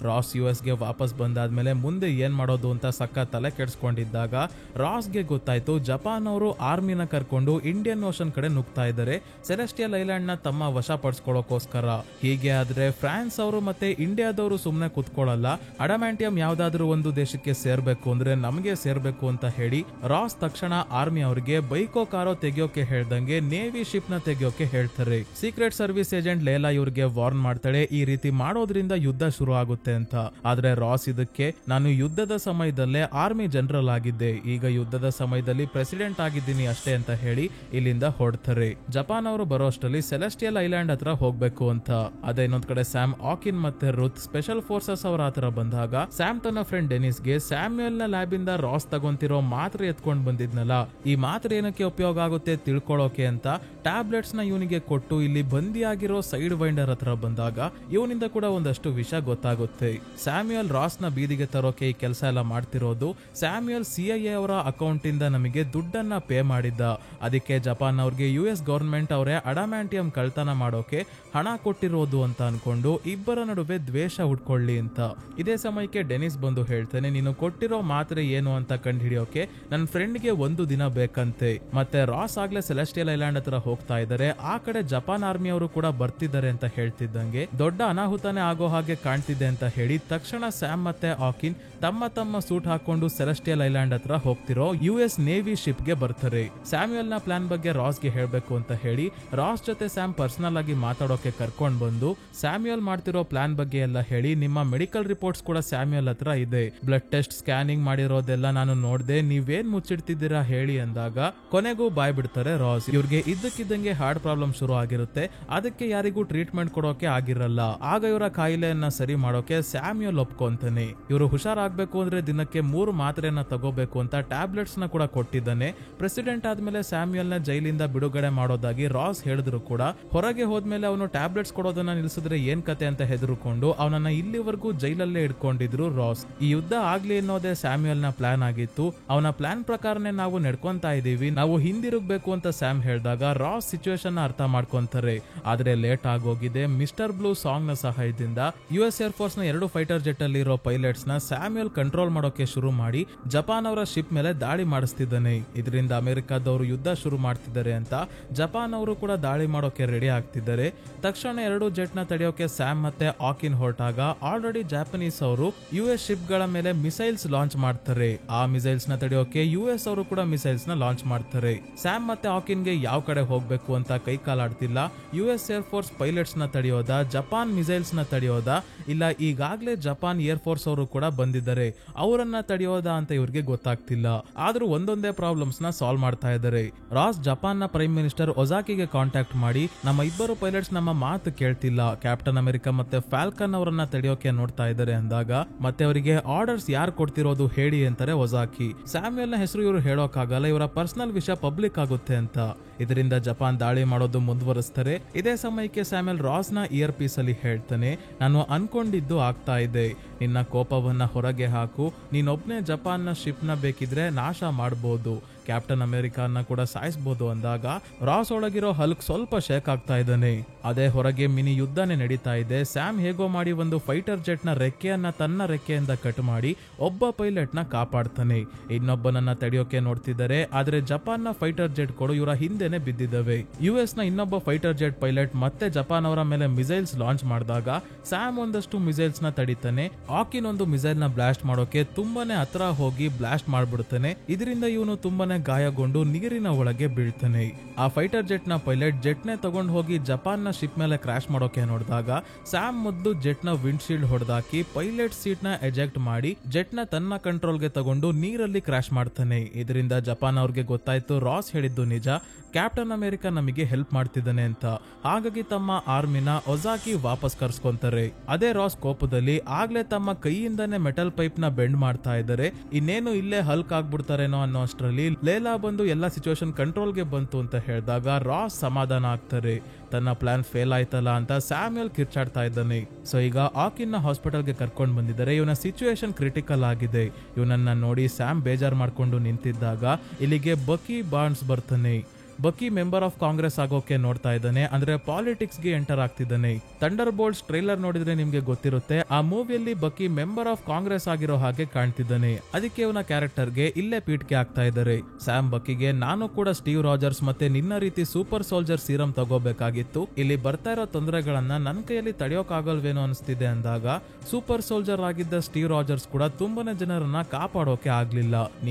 ರಾಸ್ US ಗೆ ವಾಪಸ್ ಬಂದಾದ್ಮೇಲೆ ಮುಂದೆ ಏನ್ ಮಾಡೋದು ಅಂತ ಸಕ್ಕ ತಲೆ ಕೆಡಿಸ್ಕೊಂಡಿದ್ದಾಗ ರಾಸ್ಗೆ ಗೊತ್ತಾಯ್ತು ಜಪಾನ್ ಅವರು ಆರ್ಮಿನ ಕರ್ಕೊಂಡು ಇಂಡಿಯನ್ ಓಷನ್ ಕಡೆ ನುಗ್ತಾ ಇದ್ದಾರೆ, ಸೆಲೆಸ್ಟಿಯಲ್ ಐಲ್ಯಾಂಡ್ ನ ತಮ್ಮ ವಶ ಪಡಿಸ್ಕೊಳ್ಳೋಕೋಸ್ಕರ. ಹೀಗೆ ಆದ್ರೆ ಫ್ರಾನ್ಸ್ ಅವರು ಮತ್ತೆ ಇಂಡಿಯಾದವರು ಸುಮ್ನೆ ಕುತ್ಕೊಳ್ಳಲ್ಲ, ಅಡಮ್ಯಾಂಟಿಯಂ ಯಾವ್ದಾದ್ರು ಒಂದು ದೇಶಕ್ಕೆ ಸೇರ್ಬೇಕು ಅಂದ್ರೆ ನಮಗೆ ಸೇರ್ಬೇಕು ಅಂತ ಹೇಳಿ ರಾಸ್ ತಕ್ಷಣ ಆರ್ಮಿ ಅವರಿಗೆ ಬೈಕೋ ಕಾರೋ ತೆಗಿಯೋಕೆ ಹೇಳ್ದಂಗೆ ನೇವಿ ಶಿಪ್ ನ ತೆಗಿಯೋಕೆ ಹೇಳ್ತಾರೆ. ಸೀಕ್ರೆಟ್ ಸರ್ವಿಸ್ ಏಜೆಂಟ್ ಲೇಲಾ ಇವ್ರಿಗೆ ವಾರ್ನ್ ಮಾಡ್ತಾಳೆ, ಈ ರೀತಿ ಮಾಡೋದ್ರಿಂದ ಯುದ್ಧ ಶುರು ಆಗುತ್ತೆ ಅಂತ. ಆದ್ರೆ ರಾಸ್ ಇದಕ್ಕೆ ನಾನು ಯುದ್ಧದ ಸಮಯದಲ್ಲೇ ಆರ್ಮಿ ಜನರಲ್ ಆಗಿದ್ದೆ, ಈಗ ಯುದ್ಧದ ಸಮಯದಲ್ಲಿ ಪ್ರೆಸಿಡೆಂಟ್ ಆಗಿದ್ದೀನಿ ಅಷ್ಟೇ ಅಂತ ಹೇಳಿ ಇಲ್ಲಿಂದ ಹೊರಡ್ತಾರೆ. ಜಪಾನ್ ಅವರು ಬರೋ ಅಷ್ಟರಲ್ಲಿ ಸೆಲೆಸ್ಟಿಯಲ್ ಐಲ್ಯಾಂಡ್ ಹತ್ರ ಹೋಗ್ಬೇಕು ಅಂತ. ಅದೇ ಇನ್ನೊಂದ್ ಕಡೆ ಸ್ಯಾಮ್, ಆಕಿನ್ ಮತ್ತೆ ರುತ್ ಸ್ಪೆಷಲ್ ಫೋರ್ಸಸ್ ಅವರ ಹತ್ರ ಬಂದಾಗ ಸ್ಯಾಮ್ ತನ್ನ ಫ್ರೆಂಡ್ ಡೆನಿಸ್ಗೆ ಸ್ಯಾಮ್ಯುಯಲ್ ನ ಲ್ಯಾಬ್ ಇಂದ ರಾಸ್ ತಗೊಂತಿರೋ ಮಾತ್ರೆ ಎತ್ಕೊಂಡ್ ಬಂದಿದ್ನಲ್ಲ, ಈ ಮಾತ್ರೆ ಏನಕ್ಕೆ ಉಪಯೋಗ ಆಗುತ್ತೆ ತಿಳ್ಕೊಳ್ಳೋಕೆ ಅಂತ ಟ್ಯಾಬ್ಲೆಟ್ಸ್ ನ ಇವನಿಗೆ ಕೊಟ್ಟು ಇಲ್ಲಿ ಬಂದಿಯಾಗಿರೋ ಸೈಡ್ ವೈಂಡರ್ ಹತ್ರ ಬಂದಾಗ ಇವನಿಂದ ಕೂಡ ಒಂದಷ್ಟು ವಿಷಯ ಗೊತ್ತಾಗುತ್ತೆ. ಸ್ಯಾಮ್ಯುಯಲ್ ರಾಸ್ ನ ಬೀದಿಗೆ ತರೋಕೆ ಈ ಕೆಲಸ ಎಲ್ಲ ಮಾಡ್ತಿರೋದು. ಸ್ಯಾಮ್ಯುಯಲ್ CIA ಅವರ ಅಕೌಂಟ್ ಇಂದ ನಮಗೆ ದುಡ್ಡನ್ನ ಪೇ ಮಾಡಿದ್ದ, ಅದಕ್ಕೆ ಜಪಾನ್ ಅವ್ರಿಗೆ US ಗವರ್ಮೆಂಟ್ ಅವರೇ ಅಡಮ್ಯಾಂಟಿಯಂ ಕಳ್ತನ ಮಾಡೋಕೆ ಹಣ ಕೊಟ್ಟಿರೋದು ಅಂತ ಅನ್ಕೊಂಡು ಇಬ್ಬರ ನಡುವೆ ದ್ವೇಷ ಹುಡ್ಕೊಳ್ಳಿ ಅಂತ. ಇದೇ ಸಮಯಕ್ಕೆ ಡೆನಿಸ್ ಬಂದು ಹೇಳ್ತಾನೆ, ನೀನು ಕೊಟ್ಟಿರೋ ಮಾತ್ರೆ ಏನು ಅಂತ ಕಂಡು ಹಿಡಿಯೋಕೆ ನನ್ನ ಫ್ರೆಂಡ್ಗೆ 1 ದಿನ ಬೇಕಂತೆ. ಮತ್ತೆ ರಾಸ್ ಆಗ್ಲೇ ಸೆಲೆಸ್ಟಿಯಲ್ ಐಲ್ಯಾಂಡ್ ಹತ್ರ ಹೋಗ್ತಾ ಇದ್ದಾರೆ, ಆ ಕಡೆ ಜಪಾನ್ ಆರ್ಮಿ ಅವರು ಕೂಡ ಬರ್ತಿದ್ದಾರೆ ಅಂತ ಹೇಳ್ತಿದ್ದಂಗೆ ದೊಡ್ಡ ಅನಾಹುತನೇ ಆಗೋ ಹಾಗೆ ಕಾಣ್ತಿದೆ ಅಂತ ಹೇಳಿ ತಕ್ಷಣ ಸ್ಯಾಮ್ ಮತ್ತೆ ಆಕಿನ್ ತಮ್ಮ ಸೂಟ್ ಹಾಕೊಂಡು ಸೆಲೆಸ್ಟಿಯಲ್ ಐಲ್ಯಾಂಡ್ ಹತ್ರ ಹೋಗ್ತಿರೋ US ನೇವಿ ಶಿಪ್ ಗೆ ಬರ್ತಾರೆ. ಸ್ಯಾಮ್ಯುಯಲ್ ನ ಪ್ಲಾನ್ ಬಗ್ಗೆ ರಾಸ್ ಗೆ ಹೇಳ್ಬೇಕು ಅಂತ ಹೇಳಿ ರಾಸ್ ಜೊತೆ ಸ್ಯಾಮ್ ಪರ್ಸನಲ್ ಆಗಿ ಮಾತಾಡೋಕೆ ಕರ್ಕೊಂಡ್ ಬಂದು ಸ್ಯಾಮ್ಯುಯಲ್ ಮಾಡ್ತಿರೋ ಪ್ಲಾನ್ ಬಗ್ಗೆ ಎಲ್ಲ ಹೇಳಿ, ನಿಮ್ಮ ಮೆಡಿಕಲ್ ರಿಪೋರ್ಟ್ಸ್ ಕೂಡ ಸ್ಯಾಮ್ಯುಯಲ್ ಹತ್ರ ಇದೆ, ಬ್ಲಡ್ ಟೆಸ್ಟ್ ಸ್ಕ್ಯಾನಿಂಗ್ ಮಾಡಿರೋದೆಲ್ಲ ನಾನು ನೋಡ್ದೆ, ನೀವೇನ್ ಮುಚ್ಚಿಡ್ತಿದ್ದೀರಾ ಹೇಳಿ ಅಂದಾಗ ಕೊನೆಗೂ ಬಾಯ್ ಬಿಡ್ತಾರೆ ರಾಸ್. ಇವ್ರಿಗೆ ಇದ್ದಕ್ಕಿದ್ದಂಗೆ ಹಾರ್ಟ್ ಪ್ರಾಬ್ಲಮ್ ಶುರು ಆಗಿರುತ್ತೆ. ಅದಕ್ಕೆ ಯಾರಿಗೂ ಟ್ರೀಟ್ಮೆಂಟ್ ಕೊಡೋಕೆ ಆಗಿರಲ್ಲ. ಆಗ ಇವರ ಕಾಯಿಲೆಯನ್ನ ಸರಿ ಮಾಡೋಕೆ ಸ್ಯಾಮ್ಯುಯಲ್ ಒಪ್ಕೊಂತಾನೆ. ಇವರು ಹುಷಾರಾಗ್ಬೇಕು ಅಂದ್ರೆ ದಿನಕ್ಕೆ 3 ಮಾತ್ರೆಯನ್ನ ತಗೋಬೇಕು ಅಂತ ಟ್ಯಾಬ್ಲೆಟ್ಸ್ ನ ಕೂಡ ಕೊಟ್ಟಿದ್ದಾನೆ. ಪ್ರೆಸಿಡೆಂಟ್ ಆದ್ಮೇಲೆ ಸ್ಯಾಮ್ಯುಯಲ್ ನ ಜೈಲಿಂದ ಬಿಡುಗಡೆ ಮಾಡೋದಾಗಿ ರಾಸ್ ಹೇಳಿದ್ರು ಕೂಡ ಹೊರಗೆ ಹೋದ್ಮೇಲೆ ಅವನು ಟ್ಯಾಬ್ಲೆಟ್ಸ್ ಕೊಡೋದನ್ನ ನಿಲ್ಸಿದ್ರೆ ಏನ್ ಕತೆ ಅಂತ ಹೆದರ್ಕೊಂಡು ಅವನನ್ನ ಇಲ್ಲಿವರೆಗೂ ಜೈಲಲ್ಲೇ ಇಟ್ಕೊಂಡಿದ್ರು ರಾಸ್. ಈ ಯುದ್ಧ ಆಗ್ಲಿ ಅನ್ನೋದೇ ಸ್ಯಾಮ್ಯುಯಲ್ ನ ಪ್ಲಾನ್ ಆಗಿತ್ತು. ಅವನ ಪ್ಲಾನ್ ಪ್ರಕಾರನೇ ನಾವು ನಡ್ಕೊಂತಾ ಇದೀವಿ, ನಾವು ಹಿಂದಿರುಗ್ಬೇಕು ಅಂತ ಸ್ಯಾಮ್ ಹೇಳಿದಾಗ ರಾಸ್ ಸಿಚುವೇಶನ್ ಅರ್ಥ ಮಾಡ್ಕೊಂತಾರೆ. ಆದ್ರೆ ಲೇಟ್ ಆಗೋಗಿದೆ. ಮಿಸ್ಟರ್ ಬ್ಲೂ ಸಾಂಗ್ ನ ಸಹಾಯದಿಂದ US ಏರ್ ಫೋರ್ಸ್ ನ 2 ಫೈಟರ್ ಜೆಟ್ ಅಲ್ಲಿ ಇರೋ ಪೈಲಟ್ಸ್ ನ ಸ್ಯಾಮ್ಯುಯಲ್ ಕಂಟ್ರೋಲ್ ಮಾಡೋಕೆ ಶುರು ಮಾಡಿ ಜಪಾನ್ ಅವರ ಶಿಪ್ ಮೇಲೆ ದಾಳಿ ಮಾಡಿಸ್ತಿದ್ದಾನೆ. ಇದರಿಂದ ಅಮೆರಿಕಾದವರು ಯುದ್ಧ ಶುರು ಮಾಡ್ತಿದ್ದಾರೆ ಅಂತ ಜಪಾನ್ ಅವರು ಕೂಡ ದಾಳಿ ಮಾಡೋಕೆ ರೆಡಿ ಆಗ್ತಿದ್ದಾರೆ. ತಕ್ಷಣ 2 ಜೆಟ್ ನ ತಡೆಯೋಕೆ ಸ್ಯಾಮ್ ಮತ್ತೆ ಆಕಿನ್ ಹೊರಟಾಗ ಆಲ್ರೆಡಿ ಜಾಪನೀಸ್ ಅವರು US ಶಿಪ್ ಗಳ ಮೇಲೆ ಮಿಸೈಲ್ಸ್ ಲಾಂಚ್ ಮಾಡ್ತಾರೆ. ಆ ಮಿಸೈಲ್ಸ್ ನ ತಡೆಯೋಕೆ US ಅವರು ಕೂಡ ಮಿಸೈಲ್ಸ್ ನ ಲಾಂಚ್ ಮಾಡ್ತಾರೆ. ಸ್ಯಾಮ್ ಮತ್ತೆ ಆಕಿನ್ ಗೆ ಯಾವ ಕಡೆ ಹೋಗ್ಬೇಕು ಅಂತ ಕೈ ಕಾಲಾಡ್ತಿಲ್ಲ. US ಏರ್ ಫೋರ್ಸ್ ಪೈಲಟ್ಸ್ ನ ತಡೆಯೋದಾ, ಜಪಾನ್ ಮಿಸೈಲ್ಸ್ ನ ತಡೆಯೋದಾ, ಇಲ್ಲ ಈಗಾಗ್ಲೇ ಜಪಾನ್ ಏರ್ ಫೋರ್ಸ್ ಅವರು ಕೂಡ ಬಂದಿದ್ದಾರೆ ಅವರನ್ನ ತಡೆಯೋದಾ ಅಂತ ಇವ್ರಿಗೆ ಗೊತ್ತಾಗ್ತಿಲ್ಲ. ಆದ್ರೂ ಒಂದೊಂದೇ ಪ್ರಾಬ್ಲಮ್ಸ್ ನ ಸಾಲ್ವ್ ಮಾಡ್ತಾ ಇದ್ದಾರೆ. ರಾಸ್ ಜಪಾನ್ ನ ಪ್ರೈಮ್ ಮಿನಿಸ್ಟರ್ ಒಜಾಕಿಗೆ ಕಾಂಟ್ಯಾಕ್ಟ್ ಮಾಡಿ, ನಮ್ಮ ಇಬ್ಬರು ಪೈಲಟ್ಸ್ ನಮ್ಮ ಮಾತು ಕೇಳ್ತಿಲ್ಲ, ಕ್ಯಾಪ್ಟನ್ ಅಮೆರಿಕಾ ಮತ್ತೆ ಫ್ಯಾಲ್ಕನ್ ಅವರನ್ನ ತಡೆಯೋಕೆ ನೋಡ್ತಾ ಇದ್ದಾರೆ ಅಂದಾಗ ಮತ್ತೆ ಅವರಿಗೆ ಆರ್ಡರ್ಸ್ ಯಾರು ಕೊಡ್ತಿರೋದು ಹೇಳಿ ಅಂತಾರೆ ಒಜಾಕಿ. ಸ್ಯಾಮ್ಯುಯಲ್ ನ ಹೆಸರು ಇವರು ಹೇಳೋಕ್ಕಾಗಲ್ಲ, ಇವರ ಪರ್ಸನಲ್ ವಿಷಯ ಪಬ್ಲಿಕ್ ಆಗುತ್ತೆ ಅಂತ. ಇದರಿಂದ ಜಪಾನ್ ದಾಳಿ ಮಾಡೋದು ಮುಂದುವರಿಸ್ತಾರೆ. ಇದೇ ಸಮಯಕ್ಕೆ ಸ್ಯಾಮ್ಯುಯಲ್ ರಾಸ್ ನ ಇಯರ್ ಪೀಸ್ ಅಲ್ಲಿ ಹೇಳ್ತಾನೆ, ನಾನು ಅನ್ಕೊಂಡಿದ್ದು ಆಗ್ತಾ ಇದೆ, ನಿನ್ನ ಕೋಪವನ್ನ ಹೊರಗೆ ಹಾಕು, ನೀನೊಬ್ನೇ ಜಪಾನ್ ನ ಶಿಪ್ ನ ಬೇಕಿದ್ರೆ ನಾಶ ಮಾಡಬಹುದು, ಕ್ಯಾಪ್ಟನ್ ಅಮೆರಿಕಾನ ಕೂಡ ಸಾಯಿಸಬಹುದು ಅಂದಾಗ ರಾಸ್ ಒಳಗಿರೋ ಹಲ್ಕ್ ಸ್ವಲ್ಪ ಶೇಕ್ ಆಗ್ತಾ ಇದ್ದಾನೆ. ಅದೇ ಹೊರಗೆ ಮಿನಿ ಯುದ್ಧನೇ ನಡೀತಾ ಇದೆ. ಸ್ಯಾಮ್ ಹೇಗೋ ಮಾಡಿ ಒಂದು ಫೈಟರ್ ಜೆಟ್ ನ ರೆಕ್ಕೆಯನ್ನ ತನ್ನ ರೆಕ್ಕೆಯಿಂದ ಕಟ್ ಮಾಡಿ ಒಬ್ಬ ಪೈಲಟ್ ನ ಕಾಪಾಡ್ತಾನೆ. ಇನ್ನೊಬ್ಬನನ್ನ ತಡೆಯೋಕೆ ನೋಡ್ತಿದ್ದಾರೆ. ಆದ್ರೆ ಜಪಾನ್ ನ ಫೈಟರ್ ಜೆಟ್ ಗಳು ಇವರ ಹಿಂದೆನೆ ಬಿದ್ದಿದ್ದಾವೆ. US ನ ಇನ್ನೊಬ್ಬ ಫೈಟರ್ ಜೆಟ್ ಪೈಲಟ್ ಮತ್ತೆ ಜಪಾನ್ ಅವರ ಮೇಲೆ ಮಿಸೈಲ್ಸ್ ಲಾಂಚ್ ಮಾಡಿದಾಗ ಸ್ಯಾಮ್ ಒಂದಷ್ಟು ಮಿಸೈಲ್ಸ್ ನ ತಡಿತಾನೆ. ಆಕಿನ್ ಒಂದು ಮಿಸೈಲ್ ನ ಬ್ಲಾಸ್ಟ್ ಮಾಡೋಕೆ ತುಂಬಾನೇ ಹತ್ರ ಹೋಗಿ ಬ್ಲಾಸ್ಟ್ ಮಾಡ್ಬಿಡ್ತಾನೆ. ಇದರಿಂದ ಇವನು ತುಂಬಾನೇ ಗಾಯಗೊಂಡು ನೀರಿನ ಒಳಗೆ ಬೀಳ್ತಾನೆ. ಆ ಫೈಟರ್ ಜೆಟ್ ನ ಪೈಲಟ್ ಜೆಟ್ ನೇ ತಗೊಂಡು ಹೋಗಿ ಜಪಾನ್ ನ ಶಿಪ್ ಮೇಲೆ ಕ್ರಾಶ್ ಮಾಡೋಕೆ ನೋಡಿದಾಗ ಸ್ಯಾಮ್ ಮೊದಲು ಜೆಟ್ ನ ವಿಂಡ್ ಶೀಲ್ಡ್ ಹೊಡೆದಾಕಿ ಪೈಲಟ್ ಸೀಟ್ ನ ಎಜೆಕ್ಟ್ ಮಾಡಿ ಜೆಟ್ ನ ತನ್ನ ಕಂಟ್ರೋಲ್ ಗೆ ತಗೊಂಡು ನೀರಲ್ಲಿ ಕ್ರಾಶ್ ಮಾಡ್ತಾನೆ. ಇದರಿಂದ ಜಪಾನ್ ಅವ್ರಿಗೆ ಗೊತ್ತಾಯ್ತು ರಾಸ್ ಹೇಳಿದ್ದು ನಿಜ, ಕ್ಯಾಪ್ಟನ್ ಅಮೆರಿಕಾ ನಮಗೆ ಹೆಲ್ಪ್ ಮಾಡ್ತಿದ್ದಾನೆ ಅಂತ. ಹಾಗಾಗಿ ತಮ್ಮ ಆರ್ಮಿನ ಒಜಾಕಿ ವಾಪಸ್ ಕರ್ಸ್ಕೊಂತಾರೆ. ಅದೇ ರಾಸ್ ಕೋಪದಲ್ಲಿ ಆಗ್ಲೇ ತಮ್ಮ ಕೈಯಿಂದಾನೆ ಮೆಟಲ್ ಪೈಪ್ ನ ಬೆಂಡ್ ಮಾಡ್ತಾ ಇದ್ದಾರೆ. ಇನ್ನೇನು ಇಲ್ಲೇ ಹಲ್ಕ್ ಆಗ್ಬಿಡ್ತಾರೇನೋ ಅನ್ನೋ ಅಷ್ಟರಲ್ಲಿ ಲೇಲಾ ಬಂದು ಎಲ್ಲಾ ಸಿಚುವೇಶನ್ ಕಂಟ್ರೋಲ್ ಗೆ ಬಂತು ಅಂತ ಹೇಳಿದಾಗ ರಾಸ್ ಸಮಾಧಾನ ಆಗ್ತಾರೆ. ತನ್ನ ಪ್ಲಾನ್ ಫೇಲ್ ಆಯ್ತಲ್ಲ ಅಂತ ಸ್ಯಾಮ್ಯುಯಲ್ ಕಿರ್ಚಾಡ್ತಾ ಇದ್ದಾನೆ. ಸೊ ಈಗ ಆಕಿನ್ ನ ಹಾಸ್ಪಿಟಲ್ ಗೆ ಕರ್ಕೊಂಡು ಬಂದಿದ್ದಾರೆ. ಇವನ ಸಿಚುವೇಶನ್ ಕ್ರಿಟಿಕಲ್ ಆಗಿದೆ. ಇವನನ್ನ ನೋಡಿ ಸ್ಯಾಮ್ ಬೇಜಾರ್ ಮಾಡ್ಕೊಂಡು ನಿಂತಿದ್ದಾಗ ಇಲ್ಲಿಗೆ ಬಕಿ ಬಾರ್ನ್ಸ್ ಬರ್ತಾನೆ. ಬಕಿ ಮೆಂಬರ್ ಆಫ್ ಕಾಂಗ್ರೆಸ್ ಆಗೋಕೆ ನೋಡ್ತಾ ಇದ್ದಾನೆ, ಅಂದ್ರೆ ಪಾಲಿಟಿಕ್ಸ್ ಗೆ ಎಂಟರ್ ಆಗ್ತಿದ್ದಾನೆ. ಥಂಡರ್ ಬೋಲ್ಟ್ಸ್ ಟ್ರೈಲರ್ ನೋಡಿದ್ರೆ ನಿಮ್ಗೆ ಗೊತ್ತಿರುತ್ತೆ, ಆ ಮೂವಿಯಲ್ಲಿ ಬಕಿ ಮೆಂಬರ್ ಆಫ್ ಕಾಂಗ್ರೆಸ್ ಆಗಿರೋ ಹಾಗೆ ಕಾಣ್ತಿದ್ದಾನೆ. ಅದಕ್ಕೆ ಇವನ ಕ್ಯಾರೆಕ್ಟರ್ ಗೆ ಇಲ್ಲೇ ಪೀಠಕ್ಕೆ ಆಗ್ತಾ ಇದ್ದಾರೆ. ಸ್ಯಾಮ್ ಬಕಿಗೆ, ನಾನು ಕೂಡ ಸ್ಟೀವ್ ರಾಜರ್ಸ್ ಮತ್ತೆ ನಿನ್ನ ರೀತಿ ಸೂಪರ್ ಸೋಲ್ಜರ್ ಸೀರಮ್ ತಗೋಬೇಕಾಗಿತ್ತು, ಇಲ್ಲಿ ಬರ್ತಾ ಇರೋ ತೊಂದರೆಗಳನ್ನ ನನ್ನ ಕೈಯಲ್ಲಿ ತಡೆಯೋಕಾಗಲ್ವೇನೋ ಅನಿಸ್ತಿದೆ ಅಂದಾಗ ಸೂಪರ್ ಸೋಲ್ಜರ್ ಆಗಿದ್ದ ಸ್ಟೀವ್ ರಾಜರ್ಸ್ ಕೂಡ ತುಂಬಾನೇ ಜನರನ್ನ ಕಾಪಾಡೋಕೆ ಆಗ್ಲಿಲ್ಲ.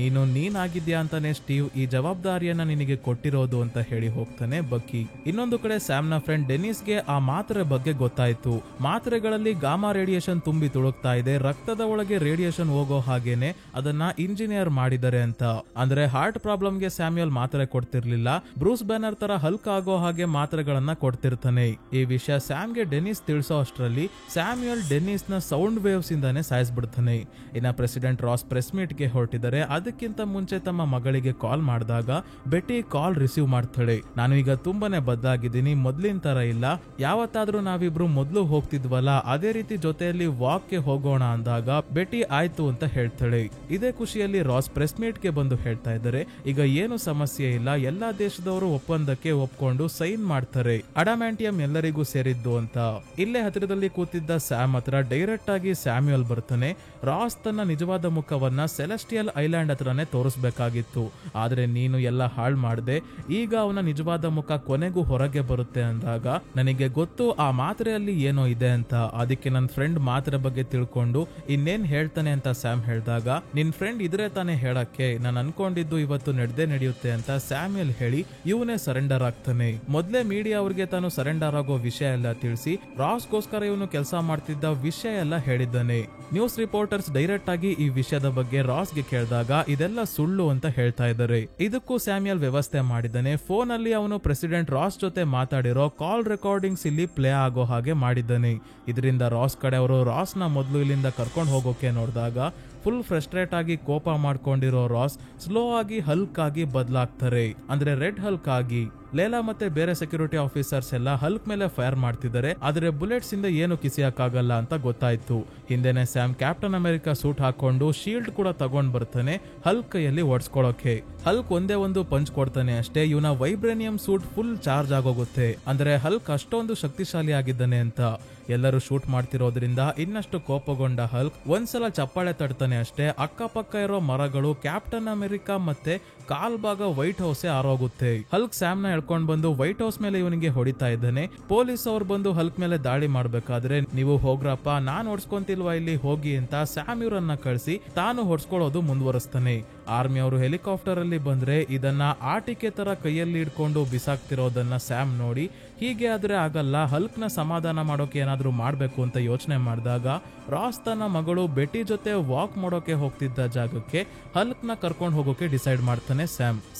ನೀನಾಗಿದ್ಯಾ ಅಂತಾನೆ ಸ್ಟೀವ್ ಈ ಜವಾಬ್ದಾರಿಯನ್ನ ನಿನಗೆ ಕೊಟ್ಟಿರೋದು ಅಂತ ಹೇಳಿ ಹೋಗ್ತಾನೆ ಬಕಿ. ಇನ್ನೊಂದು ಕಡೆ ಸ್ಯಾಮ್ ನ ಫ್ರೆಂಡ್ ಡೆನಿಸ್ ಗೆ ಆ ಮಾತ್ರೆ ಬಗ್ಗೆ ಗೊತ್ತಾಯ್ತು. ಮಾತ್ರೆಗಳಲ್ಲಿ ಗಾಮಾ ರೇಡಿಯೇಷನ್ ತುಂಬಿ ತುಳುಕ್ತಾ ಇದೆ, ರಕ್ತದ ಒಳಗೆ ರೇಡಿಯೇಷನ್ ಹೋಗೋ ಹಾಗೇನೆ ಅದನ್ನ ಇಂಜಿನಿಯರ್ ಮಾಡಿದ್ದಾರೆ ಅಂತ. ಅಂದ್ರೆ ಹಾರ್ಟ್ ಪ್ರಾಬ್ಲಮ್ ಗೆ ಸ್ಯಾಮ್ಯುಯಲ್ ಮಾತ್ರೆ ಕೊಡ್ತಿರ್ಲಿಲ್ಲ, ಬ್ರೂಸ್ ಬ್ಯಾನರ್ ತರ ಹಲ್ಕ್ ಆಗೋ ಹಾಗೆ ಮಾತ್ರೆಗಳನ್ನ ಕೊಡ್ತಿರ್ತಾನೆ. ಈ ವಿಷಯ ಸ್ಯಾಮ್ ಗೆ ಡೆನಿಸ್ ತಿಳಿಸೋ ಅಷ್ಟರಲ್ಲಿ ಸ್ಯಾಮ್ಯುಯಲ್ ಡೆನಿಸ್ ನ ಸೌಂಡ್ ವೇವ್ಸ್ ಇಂದಾನೆ ಸಾಯಿಸ್ಬಿಡ್ತಾನೆ. ಇನ್ನ ಪ್ರೆಸಿಡೆಂಟ್ ರಾಸ್ ಪ್ರೆಸ್ ಮೀಟ್ ಗೆ ಹೊರಟಿದ್ದಾರೆ. ಅದಕ್ಕಿಂತ ಮುಂಚೆ ತಮ್ಮ ಮಗಳಿಗೆ ಕಾಲ್ ಮಾಡಿದಾಗ ಬೆಟಿ ಕಾಲ್ ರಿಸೀವ್ ಮಾಡ್ತಾಳೆ. ನಾನು ಈಗ ತುಂಬಾನೇ ಬದಲಾಗಿದ್ದೀನಿ, ಮೊದ್ಲಿನ ತರ ಇಲ್ಲ, ಯಾವತ್ತಾದ್ರೂ ನಾವಿಬ್ರು ಮೊದ್ಲು ಹೋಗ್ತಿದ್ವಲ್ಲ ಅದೇ ರೀತಿ ಜೊತೆಯಲ್ಲಿ ವಾಕ್ ಗೆ ಹೋಗೋಣ ಅಂದಾಗ ಬೆಟಿ ಆಯ್ತು ಅಂತ ಹೇಳ್ತಾಳೆ. ಇದೇ ಖುಷಿಯಲ್ಲಿ ರಾಸ್ ಪ್ರೆಸ್ ಮೀಟ್ ಗೆ ಬಂದು ಹೇಳ್ತಾ ಇದ್ದಾರೆ, ಈಗ ಏನು ಸಮಸ್ಯೆ ಇಲ್ಲ, ಎಲ್ಲಾ ದೇಶದವರು ಒಪ್ಪಂದಕ್ಕೆ ಒಪ್ಕೊಂಡು ಸೈನ್ ಮಾಡ್ತಾರೆ, ಅಡಮ್ಯಾಂಟಿಯಂ ಎಲ್ಲರಿಗೂ ಸೇರಿದ್ದು ಅಂತ. ಇಲ್ಲೇ ಹತ್ತಿರದಲ್ಲಿ ಕೂತಿದ್ದ ಸ್ಯಾಮ್ ಹತ್ರ ಡೈರೆಕ್ಟ್ ಆಗಿ ಸ್ಯಾಮ್ಯುಯಲ್ ಬರ್ತಾನೆ. ರಾಸ್ ತನ್ನ ನಿಜವಾದ ಮುಖವನ್ನ ಸೆಲೆಸ್ಟಿಯಲ್ ಐಲ್ಯಾಂಡ್ ಹತ್ರನೇ ತೋರಿಸ್ಬೇಕಾಗಿತ್ತು, ಆದ್ರೆ ನೀನು ಎಲ್ಲ ಹಾಳು ಮಾಡ್ದೆ, ಈಗ ಅವನ ನಿಜವಾದ ಮುಖ ಕೊನೆಗೂ ಹೊರಗೆ ಬರುತ್ತೆ ಅಂದಾಗ ನನಗೆ ಗೊತ್ತು ಆ ಮಾತ್ರೆಯಲ್ಲಿ ಏನೋ ಇದೆ ಅಂತ. ಅದಕ್ಕೆ ನನ್ನ ಫ್ರೆಂಡ್ ಮಾತ್ರೆ ಬಗ್ಗೆ ತಿಳ್ಕೊಂಡು ಇನ್ನೇನ್ ಹೇಳ್ತಾನೆ ಅಂತ ಸ್ಯಾಮ್ ಹೇಳಿದಾಗ, ನಿನ್ ಫ್ರೆಂಡ್ ಇದ್ರೆ ತಾನೇ ಹೇಳಕ್ಕೆ, ನಾನು ಅನ್ಕೊಂಡಿದ್ದು ಇವತ್ತು ನಡೆಯುತ್ತೆ ಅಂತ ಸ್ಯಾಮ್ಯಲ್ ಹೇಳಿ ಇವನೇ ಸರೆಂಡರ್ ಆಗ್ತಾನೆ. ಮೊದ್ಲೇ ಮೀಡಿಯಾ ಅವ್ರಿಗೆ ತಾನು ಸರೆಂಡರ್ ಆಗೋ ವಿಷಯ ಎಲ್ಲ ತಿಳಿಸಿ ರಾಸ್ಗೋಸ್ಕರ ಇವನು ಕೆಲಸ ಮಾಡ್ತಿದ್ದ ವಿಷಯ ಎಲ್ಲ ಹೇಳಿದ್ದಾನೆ. ನ್ಯೂಸ್ ರಿಪೋರ್ಟರ್ಸ್ ಡೈರೆಕ್ಟ್ ಆಗಿ ಈ ವಿಷಯದ ಬಗ್ಗೆ ರಾಸ್ಗೆ ಕೇಳಿದಾಗ ಇದೆಲ್ಲ ಸುಳ್ಳು ಅಂತ ಹೇಳ್ತಾ ಇದ್ದಾರೆ. ಇದಕ್ಕೂ ಸ್ಯಾಮ್ಯಲ್ ವ್ಯವಸ್ಥೆ ಮಾಡಿದ್ದಾನೆ. ಫೋನ್ ಅಲ್ಲಿ ಅವನು ಪ್ರೆಸಿಡೆಂಟ್ ರಾಸ್ ಜೊತೆ ಮಾತಾಡಿರೋ ಕಾಲ್ ರೆಕಾರ್ಡಿಂಗ್ಸ್ ಇಲ್ಲಿ ಪ್ಲೇ ಆಗೋ ಹಾಗೆ ಮಾಡಿದ್ದಾನೆ. ಇದರಿಂದ ರಾಸ್ ಕಡೆ ಅವರು ರಾಸ್ ನ ಮೊದಲು ಇಲ್ಲಿಂದ ಕರ್ಕೊಂಡು ಹೋಗೋಕೆ ನೋಡಿದಾಗ ಫುಲ್ ಫ್ರಸ್ಟ್ರೇಟ್ ಆಗಿ ಕೋಪ ಮಾಡ್ಕೊಂಡಿರೋ ರಾಸ್ ಸ್ಲೋ ಆಗಿ ಹಲ್ಕ್ ಆಗಿ ಬದಲಾಗ್ತಾರೆ. ಅಂದ್ರೆ ರೆಡ್ ಹಲ್ಕ್ ಆಗಿ. ಲೇಲಾ ಮತ್ತೆ ಬೇರೆ ಸೆಕ್ಯೂರಿಟಿ ಆಫೀಸರ್ಸ್ ಎಲ್ಲ ಹಲ್ಕ್ ಮೇಲೆ ಫೈರ್ ಮಾಡ್ತಿದ್ದಾರೆ. ಆದ್ರೆ ಬುಲೆಟ್ಸ್ ಇಂದ ಏನು ಕಿಸಿಯಕ್ಕಾಗಲ್ಲ ಅಂತ ಗೊತ್ತಾಯ್ತು. ಹಿಂದೆನೆ ಸ್ಯಾಮ್ ಕ್ಯಾಪ್ಟನ್ ಅಮೆರಿಕಾ ಸೂಟ್ ಹಾಕೊಂಡು ಶೀಲ್ಡ್ ಕೂಡ ತಗೊಂಡ್ ಬರ್ತಾನೆ ಹಲ್ಕ್ ಕೈಯಲ್ಲಿ ಓಡಿಸ್ಕೊಳ್ಳೋಕೆ. ಹಲ್ಕ್ ಒಂದೇ ಒಂದು ಪಂಚ್ ಕೊಡ್ತಾನೆ ಅಷ್ಟೇ. ಇವನ ವೈಬ್ರೇನಿಯಂ ಸೂಟ್ ಫುಲ್ ಚಾರ್ಜ್ ಆಗೋಗುತ್ತೆ. ಅಂದ್ರೆ ಹಲ್ಕ್ ಅಷ್ಟೊಂದು ಶಕ್ತಿಶಾಲಿ ಆಗಿದ್ದಾನೆ ಅಂತ. ಎಲ್ಲರೂ ಶೂಟ್ ಮಾಡ್ತಿರೋದ್ರಿಂದ ಇನ್ನಷ್ಟು ಕೋಪಗೊಂಡ ಹಲ್ಕ್ ಒಂದ್ಸಲ ಚಪ್ಪಾಳೆ ತಡ್ತಾನೆ ಅಷ್ಟೇ. ಅಕ್ಕಪಕ್ಕ ಇರೋ ಮರಗಳು, ಕ್ಯಾಪ್ಟನ್ ಅಮೆರಿಕಾ ಮತ್ತೆ ಕಾಲ್ ಭಾಗ ವೈಟ್ ಹೌಸ್ ಆರೋಗುತ್ತೆ. ಹಲ್ಕ್ ಸ್ಯಾಮ್ ನ ಎಳ್ಕೊಂಡ್ ಬಂದು ವೈಟ್ ಹೌಸ್ ಮೇಲೆ ಇವನಿಗೆ ಹೊಡಿತಾ ಇದ್ದಾನೆ. ಪೊಲೀಸ್ ಅವ್ರು ಬಂದು ಹಲ್ಕ್ ಮೇಲೆ ದಾಳಿ ಮಾಡ್ಬೇಕಾದ್ರೆ, ನೀವು ಹೋಗ್ರಪ್ಪ, ನಾನ್ ಹೊಡ್ಸ್ಕೊಂತಿಲ್ವಾ ಇಲ್ಲಿ ಹೋಗಿ ಅಂತ ಸ್ಯಾಮ್ ಇವರನ್ನ ಕಳಿಸಿ ತಾನು ಹೊಡ್ಸ್ಕೊಳ್ಳೋದು ಮುಂದುವರಿಸ್ತಾನೆ. ಆರ್ಮಿ ಅವರು ಹೆಲಿಕಾಪ್ಟರ್ ಅಲ್ಲಿ ಬಂದ್ರೆ ಇದನ್ನ ಆಟಿಕೆ ತರ ಕೈಯಲ್ಲಿ ಇಟ್ಕೊಂಡು ಬಿಸಾಕ್ತಿರೋದನ್ನ ಸ್ಯಾಮ್ ನೋಡಿ, ಹೀಗೆ ಆದ್ರೆ ಆಗಲ್ಲ, ಹಲ್ಕ್ ನ ಸಮಾಧಾನ ಮಾಡೋಕೆ ಏನಾದ್ರೂ ಮಾಡ್ಬೇಕು ಅಂತ ಯೋಚನೆ ಮಾಡಿದಾಗ ರಾಸ್ ತನ್ನ ಮಗಳು ಬೆಟಿ ಜೊತೆ ವಾಕ್ ಮಾಡೋಕೆ ಹೋಗ್ತಿದ್ದ ಜಾಗಕ್ಕೆ ಹಲ್ಕ್ ನ ಕರ್ಕೊಂಡು ಹೋಗೋಕೆ ಡಿಸೈಡ್ ಮಾಡ್ತಾನೆ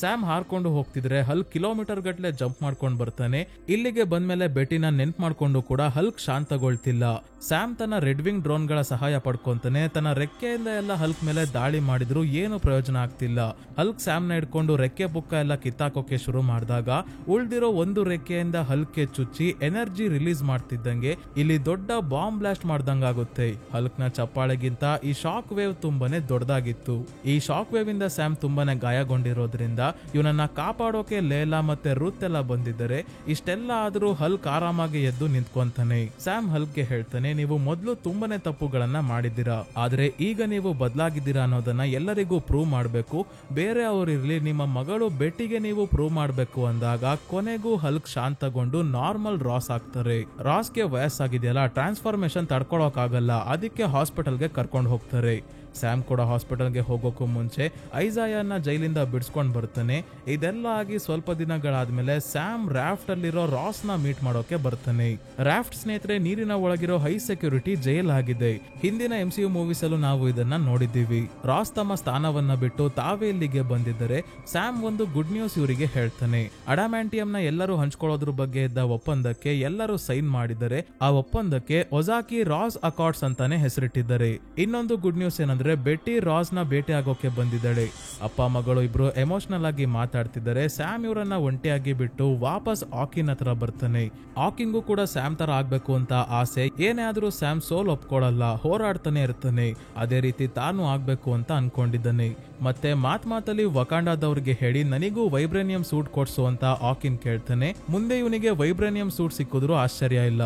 ಸ್ಯಾಮ್ ಹಾರ್ಕೊಂಡು ಹೋಗ್ತಿದ್ರೆ ಹಲ್ಕ್ ಕಿಲೋಮೀಟರ್ ಗಟ್ಲೆ ಜಂಪ್ ಮಾಡ್ಕೊಂಡು ಬರ್ತಾನೆ. ಇಲ್ಲಿಗೆ ಬಂದ್ಮೇಲೆ ಬೆಟಿನ ನೆನ್ಪ್ ಮಾಡ್ಕೊಂಡು ಕೂಡ ಹಲ್ಕ್ ಶಾಂತಗೊಳ್ತಿಲ್ಲ. ಸ್ಯಾಮ್ ತನ್ನ ರೆಡ್ ವಿಂಗ್ ಡ್ರೋನ್ ಗಳ ಸಹಾಯ ಪಡ್ಕೊಂತಾನೆ. ತನ್ನ ರೆಕ್ಕೆಯಿಂದ ಎಲ್ಲ ಹಲ್ಕ್ ಮೇಲೆ ದಾಳಿ ಮಾಡಿದ್ರು ಏನು ಪ್ರಯೋಜನ ಆಗ್ತಿಲ್ಲ. ಹಲ್ಕ್ ಸ್ಯಾಮ್ ನ ಇಟ್ಕೊಂಡು ರೆಕ್ಕೆ ಪುಕ್ಕ ಎಲ್ಲ ಕಿತ್ತಾಕೋಕೆ ಶುರು ಮಾಡಿದಾಗ ಉಳ್ದಿರೋ ಒಂದು ರೆಕ್ಕೆಯಿಂದ ಹಲ್ಕ್ಗೆ ಚುಚ್ಚಿ ಎನರ್ಜಿ ರಿಲೀಸ್ ಮಾಡ್ತಿದ್ದಂಗೆ ಇಲ್ಲಿ ದೊಡ್ಡ ಬಾಂಬ್ ಬ್ಲಾಸ್ಟ್ ಮಾಡ್ದಂಗಾಗುತ್ತೆ. ಹಲ್ಕ್ ನ ಚಪ್ಪಾಳೆಗಿಂತ ಈ ಶಾಕ್ ವೇವ್ ತುಂಬಾನೇ ದೊಡ್ಡದಾಗಿತ್ತು. ಈ ಶಾಕ್ ವೇವ್ ಇಂದ ಸ್ಯಾಮ್ ತುಂಬಾನೇ ಗಾಯಗೊಂಡಿರೋದ್ರಿಂದ ಇವನನ್ನ ಕಾಪಾಡೋಕೆ ಲೇಲಾ ಮತ್ತೆ ರುತ್ ಎಲ್ಲ ಬಂದಿದ್ದಾರೆ. ಇಷ್ಟೆಲ್ಲ ಆದ್ರೂ ಹಲ್ಕ್ ಆರಾಮಾಗಿ ಎದ್ದು ನಿಂತ್ಕೊಂತಾನೆ. ಸ್ಯಾಮ್ ಹಲ್ಕ್ಗೆ ಹೇಳ್ತಾನೆ, ನೀವು ಮೊದಲು ತುಂಬಾನೇ ತಪ್ಪುಗಳನ್ನ ಮಾಡಿದ್ದೀರಾ, ಆದ್ರೆ ಈಗ ನೀವು ಬದಲಾಗಿದ್ದೀರಾ ಅನ್ನೋದನ್ನ ಎಲ್ಲರಿಗೂ ಪ್ರೂವ್ ಮಾಡ್ಬೇಕು. ಬೇರೆ ಅವರಿರ್ಲಿ, ನಿಮ್ಮ ಮಗಳು ಬೆಟ್ಟಿಗೆ ನೀವು ಪ್ರೂವ್ ಮಾಡ್ಬೇಕು ಅಂದಾಗ ಕೊನೆಗೂ ಹಲ್ಕ್ ಶಾಂತಗೊಂಡು ನಾರ್ಮಲ್ ರಾಸ್ ಆಗ್ತಾರೆ. ರಾಸ್ಗೆ ವಯಸ್ಸಾಗಿದೆಯಲ್ಲ, ಟ್ರಾನ್ಸ್ಫಾರ್ಮೇಶನ್ ತಡ್ಕೊಳಕ್ ಆಗಲ್ಲ, ಅದಕ್ಕೆ ಹಾಸ್ಪಿಟಲ್ಗೆ ಕರ್ಕೊಂಡು ಹೋಗ್ತಾರೆ. ಸ್ಯಾಮ್ ಕೂಡ ಹಾಸ್ಪಿಟಲ್ಗೆ ಹೋಗೋಕ್ಕೂ ಮುಂಚೆ ಐಸಾಯನ್ನ ಜೈಲಿಂದ ಬಿಡಿಸ್ಕೊಂಡ್ ಬರ್ತಾನೆ. ಇದೆಲ್ಲ ಆಗಿ ಸ್ವಲ್ಪ ದಿನಗಳಾದ್ಮೇಲೆ ಸ್ಯಾಮ್ ರಾಫ್ಟ್ ಅಲ್ಲಿರೋ ರಾಸ್ ನ ಮೀಟ್ ಮಾಡೋಕೆ ಬರ್ತಾನೆ. ರಾಫ್ಟ್ ಸ್ನೇಹಿತರೆ ನೀರಿನ ಒಳಗಿರೋ ಹೈ ಸೆಕ್ಯೂರಿಟಿ ಜೈಲ್ ಆಗಿದೆ. ಹಿಂದಿನ MCU ಮೂವೀಸ್ ಅಲ್ಲೂ ನಾವು ಇದನ್ನ ನೋಡಿದ್ದೀವಿ. ರಾಸ್ ತಮ್ಮ ಸ್ಥಾನವನ್ನ ಬಿಟ್ಟು ತಾವೇ ಇಲ್ಲಿಗೆ ಬಂದಿದ್ದರೆ ಸ್ಯಾಮ್ ಒಂದು ಗುಡ್ ನ್ಯೂಸ್ ಇವರಿಗೆ ಹೇಳ್ತಾನೆ. ಅಡಾಮ್ಯಾಂಟಿಯಂ ನ ಎಲ್ಲರೂ ಹಂಚ್ಕೊಳ್ಳೋದ್ರ ಬಗ್ಗೆ ಇದ್ದ ಒಪ್ಪಂದಕ್ಕೆ ಎಲ್ಲರೂ ಸೈನ್ ಮಾಡಿದರೆ ಆ ಒಪ್ಪಂದಕ್ಕೆ ಒಜಾಕಿ ರಾಸ್ ಅಕಾರ್ಡ್ಸ್ ಅಂತಾನೆ ಹೆಸರಿಟ್ಟಿದ್ದಾರೆ. ಇನ್ನೊಂದು ಗುಡ್ ನ್ಯೂಸ್ ಏನಂದ್ರೆ ಬೆಟ್ಟಿ ರಾಸ್ ನ ಭೇಟಿ ಆಗೋಕೆ ಬಂದಿದ್ದಾಳೆ. ಅಪ್ಪ ಮಗಳು ಇಬ್ರು ಎಮೋಷನಲ್ ಆಗಿ ಮಾತಾಡ್ತಿದ್ದಾರೆ. ಸ್ಯಾಮ್ ಇವರನ್ನ ಒಂಟಿಯಾಗಿ ಬಿಟ್ಟು ವಾಪಸ್ ಆಕಿನ್ ಹತ್ರ ಬರ್ತಾನೆ. ಆಕಿಂಗು ಕೂಡ ಸ್ಯಾಮ್ ತರ ಆಗ್ಬೇಕು ಅಂತ ಆಸೆ. ಏನೇ ಆದ್ರೂ ಸ್ಯಾಮ್ ಸೋಲ್ ಒಪ್ಕೊಳ್ಳಲ್ಲ, ಹೋರಾಡ್ತಾನೆ ಇರ್ತಾನೆ. ಅದೇ ರೀತಿ ತಾನು ಆಗ್ಬೇಕು ಅಂತ ಅನ್ಕೊಂಡಿದ್ದಾನೆ. ಮತ್ತೆ ಮಾತಲ್ಲಿ ವಕಾಂಡಾದವ್ರಿಗೆ ಹೇಳಿ ನನಗೂ ವೈಬ್ರೇನಿಯಂ ಸೂಟ್ ಕೊಡ್ಸು ಅಂತ ಆಕಿನ್ ಕೇಳ್ತಾನೆ. ಮುಂದೆ ಇವನಿಗೆ ವೈಬ್ರೇನಿಯಂ ಸೂಟ್ ಸಿಕ್ಕಿದ್ರು ಆಶ್ಚರ್ಯ ಇಲ್ಲ.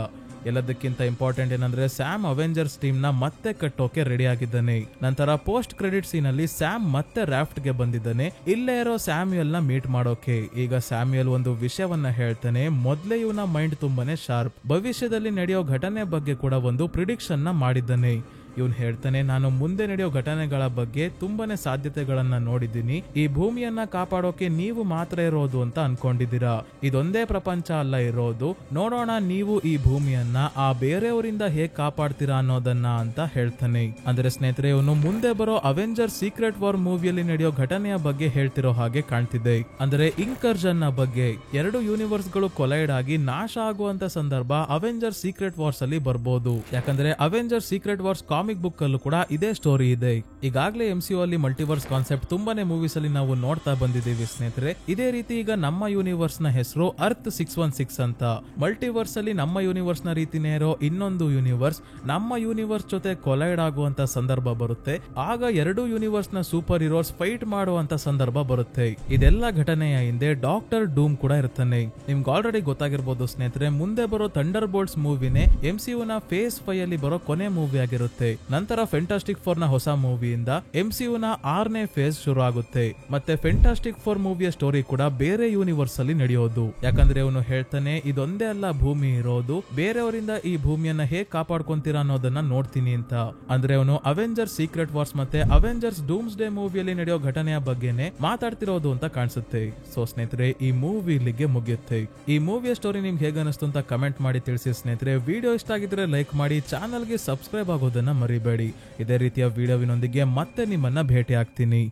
ಎಲ್ಲದಕ್ಕಿಂತ ಇಂಪಾರ್ಟೆಂಟ್ ಏನಂದ್ರೆ ಸ್ಯಾಮ್ ಅವೆಂಜರ್ಸ್ ಟೀಮ್ ನ ಮತ್ತೆ ಕಟ್ಟೋಕೆ ರೆಡಿ ಆಗಿದ್ದಾನೆ. ನಂತರ ಪೋಸ್ಟ್ ಕ್ರೆಡಿಟ್ ಸೀನ್ ಅಲ್ಲಿ ಸ್ಯಾಮ್ ಮತ್ತೆ ರಾಫ್ಟ್ ಗೆ ಬಂದಿದ್ದಾನೆ, ಇಲ್ಲೇ ಇರೋ ಸ್ಯಾಮ್ಯುಯಲ್ ನ ಮೀಟ್ ಮಾಡೋಕೆ. ಈಗ ಸ್ಯಾಮ್ಯುಯಲ್ ಒಂದು ವಿಷಯವನ್ನ ಹೇಳ್ತಾನೆ. ಮೊದ್ಲೇ ಇವನ ಮೈಂಡ್ ತುಂಬಾನೇ ಶಾರ್ಪ್. ಭವಿಷ್ಯದಲ್ಲಿ ನಡೆಯೋ ಘಟನೆ ಬಗ್ಗೆ ಕೂಡ ಒಂದು ಪ್ರಿಡಿಕ್ಷನ್ ನ ಮಾಡಿದ್ದಾನೆ. ಇವನ್ ಹೇಳ್ತಾನೆ, ನಾನು ಮುಂದೆ ನಡೆಯೋ ಘಟನೆಗಳ ಬಗ್ಗೆ ತುಂಬಾನೇ ಸಾಧ್ಯತೆಗಳನ್ನ ನೋಡಿದ್ದೀನಿ. ಈ ಭೂಮಿಯನ್ನ ಕಾಪಾಡೋಕೆ ನೀವು ಮಾತ್ರ ಇರೋದು ಅಂತ ಅನ್ಕೊಂಡಿದ್ದೀರಾ. ಇದೊಂದೇ ಪ್ರಪಂಚ ಅಲ್ಲ ಇರೋದು. ನೋಡೋಣ ನೀವು ಈ ಭೂಮಿಯನ್ನ ಆ ಬೇರೆಯವರಿಂದ ಹೇಗ್ ಕಾಪಾಡ್ತೀರಾ ಅನ್ನೋದನ್ನ ಅಂತ ಹೇಳ್ತಾನೆ. ಅಂದ್ರೆ ಸ್ನೇಹಿತರೆ, ಇವನು ಮುಂದೆ ಬರೋ ಅವೆಂಜರ್ ಸೀಕ್ರೆಟ್ ವಾರ್ ಮೂವಿಯಲ್ಲಿ ನಡೆಯೋ ಘಟನೆಯ ಬಗ್ಗೆ ಹೇಳ್ತಿರೋ ಹಾಗೆ ಕಾಣ್ತಿದೆ. ಅಂದ್ರೆ ಇನ್ಕರ್ಜನ್ ನ ಬಗ್ಗೆ. ಎರಡು ಯೂನಿವರ್ಸ್ ಗಳು ಕೊಲೈಡ್ ಆಗಿ ನಾಶ ಆಗುವಂತ ಸಂದರ್ಭ ಅವೆಂಜರ್ ಸೀಕ್ರೆಟ್ ವಾರ್ಸ್ ಅಲ್ಲಿ ಬರ್ಬೋದು. ಯಾಕಂದ್ರೆ Avenger secret wars comic book ಅಲ್ಲೂ ಕೂಡ ಇದೇ ಸ್ಟೋರಿ ಇದೆ. ಈಗಾಗಲೇ MCU ಅಲ್ಲಿ ಮಲ್ಟಿವರ್ಸ್ ಕಾನ್ಸೆಪ್ಟ್ ತುಂಬಾನೇ ಮೂವೀಸ್ ಅಲ್ಲಿ ನಾವು ನೋಡ್ತಾ ಬಂದಿದ್ದೀವಿ ಸ್ನೇಹಿತರೆ. ಇದೇ ರೀತಿ ಈಗ ನಮ್ಮ ಯೂನಿವರ್ಸ್ ನ ಹೆಸರು ಅರ್ತ್ 616 ಅಂತ. ಮಲ್ಟಿವರ್ಸ್ ಅಲ್ಲಿ ನಮ್ಮ ಯೂನಿವರ್ಸ್ ನ ರೀತಿನೇ ಇರೋ ಇನ್ನೊಂದು ಯೂನಿವರ್ಸ್ ನಮ್ಮ ಯೂನಿವರ್ಸ್ ಜೊತೆ ಕೊಲೈಡ್ ಆಗುವಂತ ಸಂದರ್ಭ ಬರುತ್ತೆ. ಆಗ ಎರಡು ಯೂನಿವರ್ಸ್ ನ ಸೂಪರ್ ಹೀರೋಸ್ ಫೈಟ್ ಮಾಡುವಂತ ಸಂದರ್ಭ ಬರುತ್ತೆ. ಇದೆಲ್ಲ ಘಟನೆಯ ಹಿಂದೆ ಡಾಕ್ಟರ್ ಡೂಮ್ ಕೂಡ ಇರ್ತಾನೆ. ನಿಮ್ಗೆ ಆಲ್ರೆಡಿ ಗೊತ್ತಾಗಿರ್ಬೋದು ಸ್ನೇಹಿತರೆ, ಮುಂದೆ ಬರೋ ಥಂಡರ್ ಬೋಲ್ಟ್ಸ್ ಮೂವಿನೇ MCU ನ ಫೇಸ್ 5 ಅಲ್ಲಿ ಬರೋ ಕೊನೆ ಮೂವಿ ಆಗಿರುತ್ತೆ. ನಂತರ ಫೆಂಟಾಸ್ಟಿಕ್ ಫೋರ್ ನ ಹೊಸ ಮೂವಿಯಿಂದ MCU ನ 6ನೇ ಫೇಸ್ ಶುರು ಆಗುತ್ತೆ. ಮತ್ತೆ ಫೆಂಟಾಸ್ಟಿಕ್ ಫೋರ್ ಮೂವಿಯ ಸ್ಟೋರಿ ಕೂಡ ಬೇರೆ ಯೂನಿವರ್ಸ್ ಅಲ್ಲಿ ನಡೆಯೋದು. ಯಾಕಂದ್ರೆ ಅವನು ಹೇಳ್ತಾನೆ, ಇದೊಂದೇ ಅಲ್ಲ ಭೂಮಿ ಇರೋದು, ಬೇರೆಯವರಿಂದ ಈ ಭೂಮಿಯನ್ನ ಹೇಗ್ ಕಾಪಾಡ್ಕೊಂತೀರಾ ಅನ್ನೋದನ್ನ ನೋಡ್ತೀನಿ ಅಂತ. ಅಂದ್ರೆ ಅವನು ಅವೆಂಜರ್ಸ್ ಸೀಕ್ರೆಟ್ ವಾರ್ಸ್ ಮತ್ತೆ ಅವೆಂಜರ್ಸ್ ಡೂಮ್ಸ್ ಡೇ ಮೂವಿಯಲ್ಲಿ ನಡೆಯೋ ಘಟನೆಯ ಬಗ್ಗೆನೆ ಮಾತಾಡ್ತಿರೋದು ಅಂತ ಕಾಣಿಸುತ್ತೆ. ಸೊ ಸ್ನೇಹಿತರೆ, ಈ ಮೂವಿ ಇಲ್ಲಿಗೆ ಮುಗಿಯುತ್ತೆ. ಈ ಮೂವಿಯ ಸ್ಟೋರಿ ನಿಮ್ಗೆ ಹೇಗೆ ಅನಿಸ್ತು ಅಂತ ಕಮೆಂಟ್ ಮಾಡಿ ತಿಳಿಸಿ ಸ್ನೇಹಿತರೆ. ವಿಡಿಯೋ ಇಷ್ಟ ಆಗಿದ್ರೆ ಲೈಕ್ ಮಾಡಿ, ಚಾನಲ್ಗೆ ಸಬ್ಸ್ಕ್ರೈಬ್ ಆಗೋದನ್ನ ಮರಿಬೇಡಿ. ಇದೇ ರೀತಿಯ ವಿಡಿಯೋವಿನೊಂದಿಗೆ ಮತ್ತೆ ನಿಮ್ಮನ್ನ ಭೇಟಿ ಆಗ್ತೀನಿ.